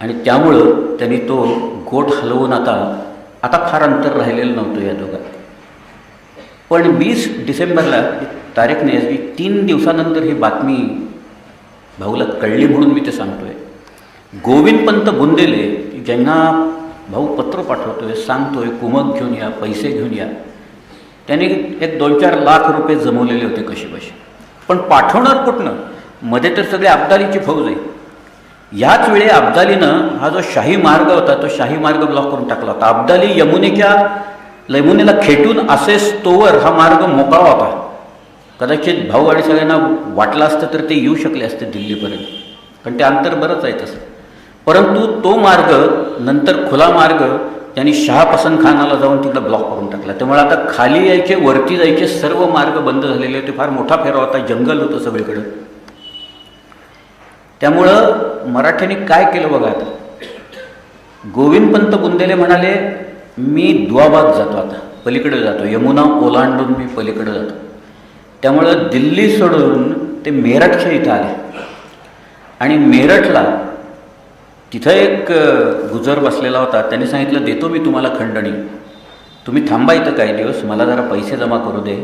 आणि त्यामुळं त्यांनी तो गोठ हलवून आता फार अंतर राहिलेलं नव्हतं या दोघात. पण 20 डिसेंबरला तारीख नाही, 3 दिवसानंतर ही बातमी भाऊला कळली म्हणून मी ते सांगतोय. गोविंदपंत बुंदेले ज्यांना भाऊ पत्र पाठवतोय, सांगतोय कुमक घेऊन या, पैसे घेऊन या, त्यांनी एक 2-4 लाख रुपये जमवलेले होते कशी बशी. पण पाठवणार कुठनं? मध्ये तर सगळे अब्दालीची फौज आहे. ह्याच वेळी अब्दालीनं हा जो शाही मार्ग होता तो शाही मार्ग ब्लॉक करून टाकला होता. अब्दाली यमुनेच्या यमुनेला खेटून असेच तोवर हा मार्ग मोकळा होता. कदाचित भाऊ आणि सगळ्यांना वाटलं असतं तर ते येऊ शकले असते दिल्लीपर्यंत, पण ते अंतर बरंच आहे तसं. परंतु तो मार्ग नंतर खुला मार्ग त्यांनी शहापसन खानाला जाऊन तिकडं ब्लॉक करून टाकला. त्यामुळे आता खाली यायचे वरती जायचे सर्व मार्ग बंद झालेले होते. फार मोठा फेरा होता, जंगल होतं सगळीकडं. त्यामुळं मराठ्यांनी काय केलं बघा. आता गोविंदपंत बुंदेले म्हणाले मी दुआबाद जातो, आता पलीकडे जातो, यमुना ओलांडून मी पलीकडे जातो. त्यामुळं दिल्ली सोडून ते मेरठच्या इथं आले आणि मेरठला तिथं एक गुजर बसलेला होता. त्यांनी सांगितलं देतो मी तुम्हाला खंडणी, तुम्ही थांबा इथं काही दिवस, मला जरा पैसे जमा करू दे.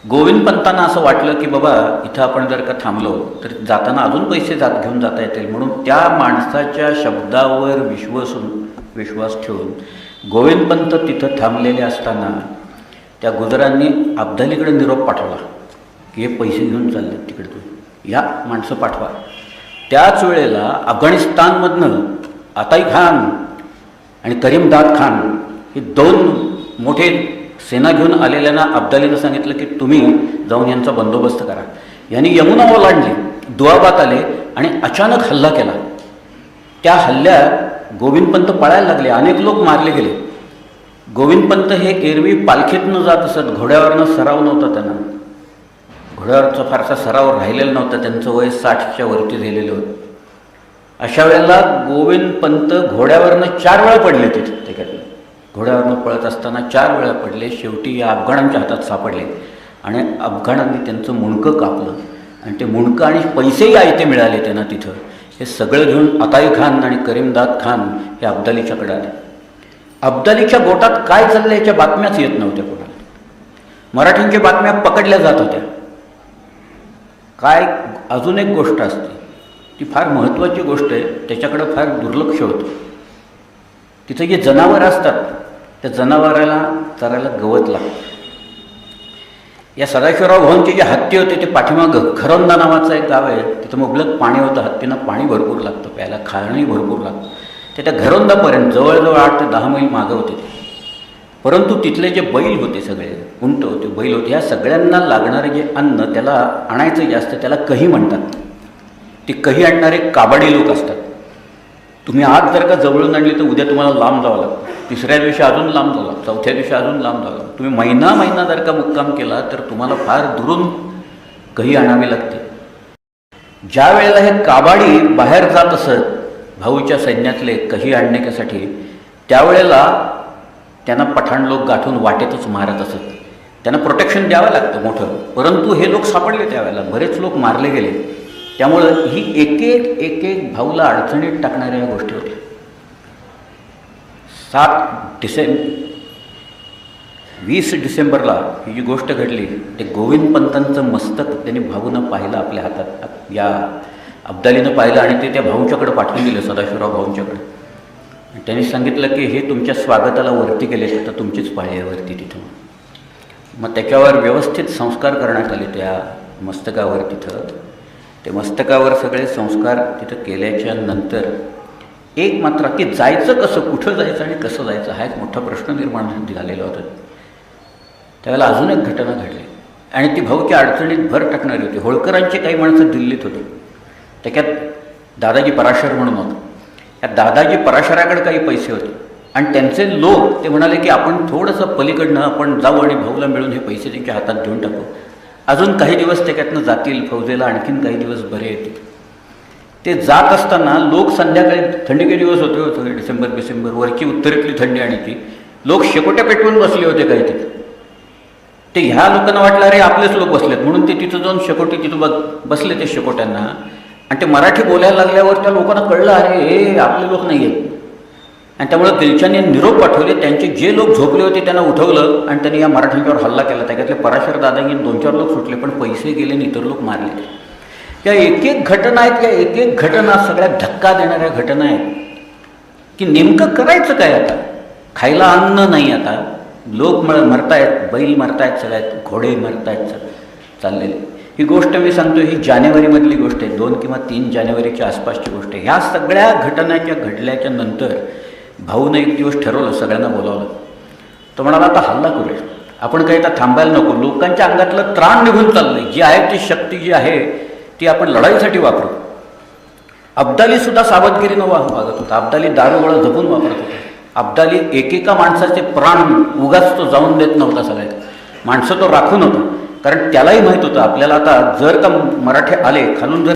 गोविंदपंतांना असं वाटलं की बाबा इथं आपण जर का थांबलो तर जाताना अजून पैसे घेऊन जाता येतील, म्हणून त्या माणसाच्या शब्दावर विश्वास ठेवून गोविंदपंत तिथं थांबलेले असताना त्या गुजरांनी अब्दालीकडे निरोप पाठवला की हे पैसे घेऊन चालले तिकडे, तुम्ही या माणसं पाठवा. त्याच वेळेला अफगाणिस्तानमधनं अताई खान आणि करीमदाद खान हे दोन मोठे सेना घेऊन आलेल्यांना अब्दालीनं सांगितलं की तुम्ही जाऊन यांचा बंदोबस्त करा. यांनी यमुना ओलांडली, दुआबात आले आणि अचानक हल्ला केला. त्या हल्ल्यात गोविंदपंत पळायला लागले, अनेक लोक मारले गेले. गोविंदपंत हे एरवी पालखीतनं जात असत, घोड्यावरनं सराव नव्हता त्यांना, घोड्यावरचा फारसा सराव राहिलेला नव्हता, त्यांचं वय 60च्या वरती झालेलं होतं. अशा वेळेला गोविंदपंत घोड्यावरनं 4 वेळा पडले तिथे. घोड्यावरनं पळत असताना 4 वेळा पडले. शेवटी या अफगाणांच्या हातात सापडले आणि अफगाणांनी त्यांचं मुंडकं कापलं आणि ते मुंडकं आणि पैसेही आयते मिळाले त्यांना तिथं. हे सगळं घेऊन अताई खान आणि करीमदाद खान हे अब्दालीच्याकडे आले. अब्दालीच्या गोटात काय चाललं याच्या बातम्याच येत नव्हत्या कोणाला. मराठ्यांच्या बातम्या पकडल्या जात होत्या. काय अजून एक गोष्ट असते, ती फार महत्त्वाची गोष्ट आहे, त्याच्याकडं फार दुर्लक्ष होतं. तिथं जे जनावरं असतात त्या जनावराला चरायला गवत लागतं. या सदाशिवराव भाऊंचे जे हत्ती होते ते पाठीमागं खरोंदा नावाचं एक गाव आहे, तिथं मुबलक पाणी होतं. हत्तींना पाणी भरपूर लागतं, प्यायला खाणंही भरपूर लागतं. ते त्या घरोंदापर्यंत जवळजवळ 8 ते 10 मैल मागं होते ते. परंतु तिथले जे बैल होते, सगळे उंट होते, बैल होते, ह्या सगळ्यांना लागणारे जे अन्न त्याला आणायचं जास्त, त्याला कही म्हणतात. ते कही आणणारे काबाडी लोक असतात. तुम्ही आज जर का जवळून आणली तर उद्या तुम्हाला लांब जावं लागतं, 3ऱ्या दिवशी अजून लांब जावं लागतं, 4थ्या दिवशी अजून लांब जावं लागतं. तुम्ही महिना जर का मुक्काम केला तर तुम्हाला फार दुरून कही आणावी लागते. ज्या वेळेला हे काबाडी बाहेर जात असत भाऊच्या सैन्यातले कही आणण्यासाठी, त्यावेळेला त्यांना पठाण लोक गाठून वाटेतच मारत असत. त्यांना प्रोटेक्शन द्यावं लागतं मोठं. परंतु हे लोक सापडले, त्यावेळेला बरेच लोक मारले गेले. त्यामुळं ही एक भाऊला अडचणीत टाकणाऱ्या गोष्टी होत्या. 20 डिसेंबरला ही जी गोष्ट घडली, ते गोविंदपंतांचं मस्तक त्यांनी भाऊनं पाहिलं आपल्या हातात, या अब्दालीनं पाहिलं आणि ते त्या भाऊंच्याकडे पाठवून दिलं, सदाशिवराव भाऊंच्याकडे. त्यांनी सांगितलं की हे तुमच्या स्वागताला वरती गेले तर तुमचीच पाळी आहे वरती तिथं. मग त्याच्यावर व्यवस्थित संस्कार करण्यात आले त्या मस्तकावर. तिथं ते मस्तकावर सगळे संस्कार तिथं केल्याच्या नंतर एक मात्र की जायचं कसं, कुठं जायचं आणि कसं जायचं हा एक मोठा प्रश्न निर्माण झालेला होता. त्यावेळेला अजून एक घटना घडली आणि ती भाऊच्या अडचणीत भर टाकणारी होती. होळकरांची काही माणसं दिल्लीत होती, त्याच्यात दादाजी पराशर म्हणून होतं. या दादाजी पराशराकडे काही पैसे होते आणि त्यांचे लोक ते म्हणाले की आपण थोडंसं पलीकडनं आपण जाऊ आणि भाऊला मिळून हे पैसे त्यांच्या हातात देऊन टाकू, अजून काही दिवस त्याच्यातनं जातील, फौजेला आणखीन काही दिवस बरे येतील. ते जात असताना लोक संध्याकाळी, थंडीचे दिवस होते डिसेंबर, वरची उत्तरेतली थंडी आणि ती लोक शेकोट्या पेटवून बसले होते काही तिथे. ते ह्या लोकांना वाटलं अरे आपलेच लोक बसलेत म्हणून ते तिथं जाऊन शेकोटी तिथं बसले ते शेकोट्यांना. आणि ते मराठी बोलायला लागल्यावर त्या लोकांना कळलं अरे हे आपले लोक नाही आहेत. आणि त्यामुळं दिलशाने निरोप पाठवले. त्यांचे जे लोक झोपले होते त्यांना उठवलं आणि त्यांनी या मराठ्यांच्यावर हल्ला केला. त्याच्यातले पराशर दादांनी 2-4 लोक सुटले, पण पैसे गेले आणि इतर लोक मारले. या एक घटना आहेत, या एक घटना सगळ्या धक्का देणाऱ्या घटना आहेत की नेमकं करायचं काय. आता खायला अन्न नाही, आता लोक मरतायत, बैल मरतायत, सगळ्यात घोडे मरतायत चाललेले. ही गोष्ट मी सांगतो, ही जानेवारीमधली गोष्ट आहे, 2 किंवा 3 जानेवारीच्या आसपासची गोष्ट आहे. ह्या सगळ्या घटनाच्या घडल्याच्या नंतर भाऊनं एक दिवस ठरवलं, सगळ्यांना बोलावलं तो म्हणाला आता हल्ला करूया, आपण काही आता थांबायला नको, लोकांच्या अंगातलं त्राण निघून चाललंय, जी आहे ती शक्ती जी आहे ती आपण लढाईसाठी वापरू. अब्दाली सुद्धा सावधगिरीनं वागत होता. अब्दाली दारूगोळा जपून वापरत होता. अब्दाली एकेका माणसाचे प्राण उगाच तो जाऊन देत नव्हता. सगळ्यात माणसं तो राखून होता, कारण त्यालाही माहीत होतं आपल्याला आता जर का मराठे आले खालून, जर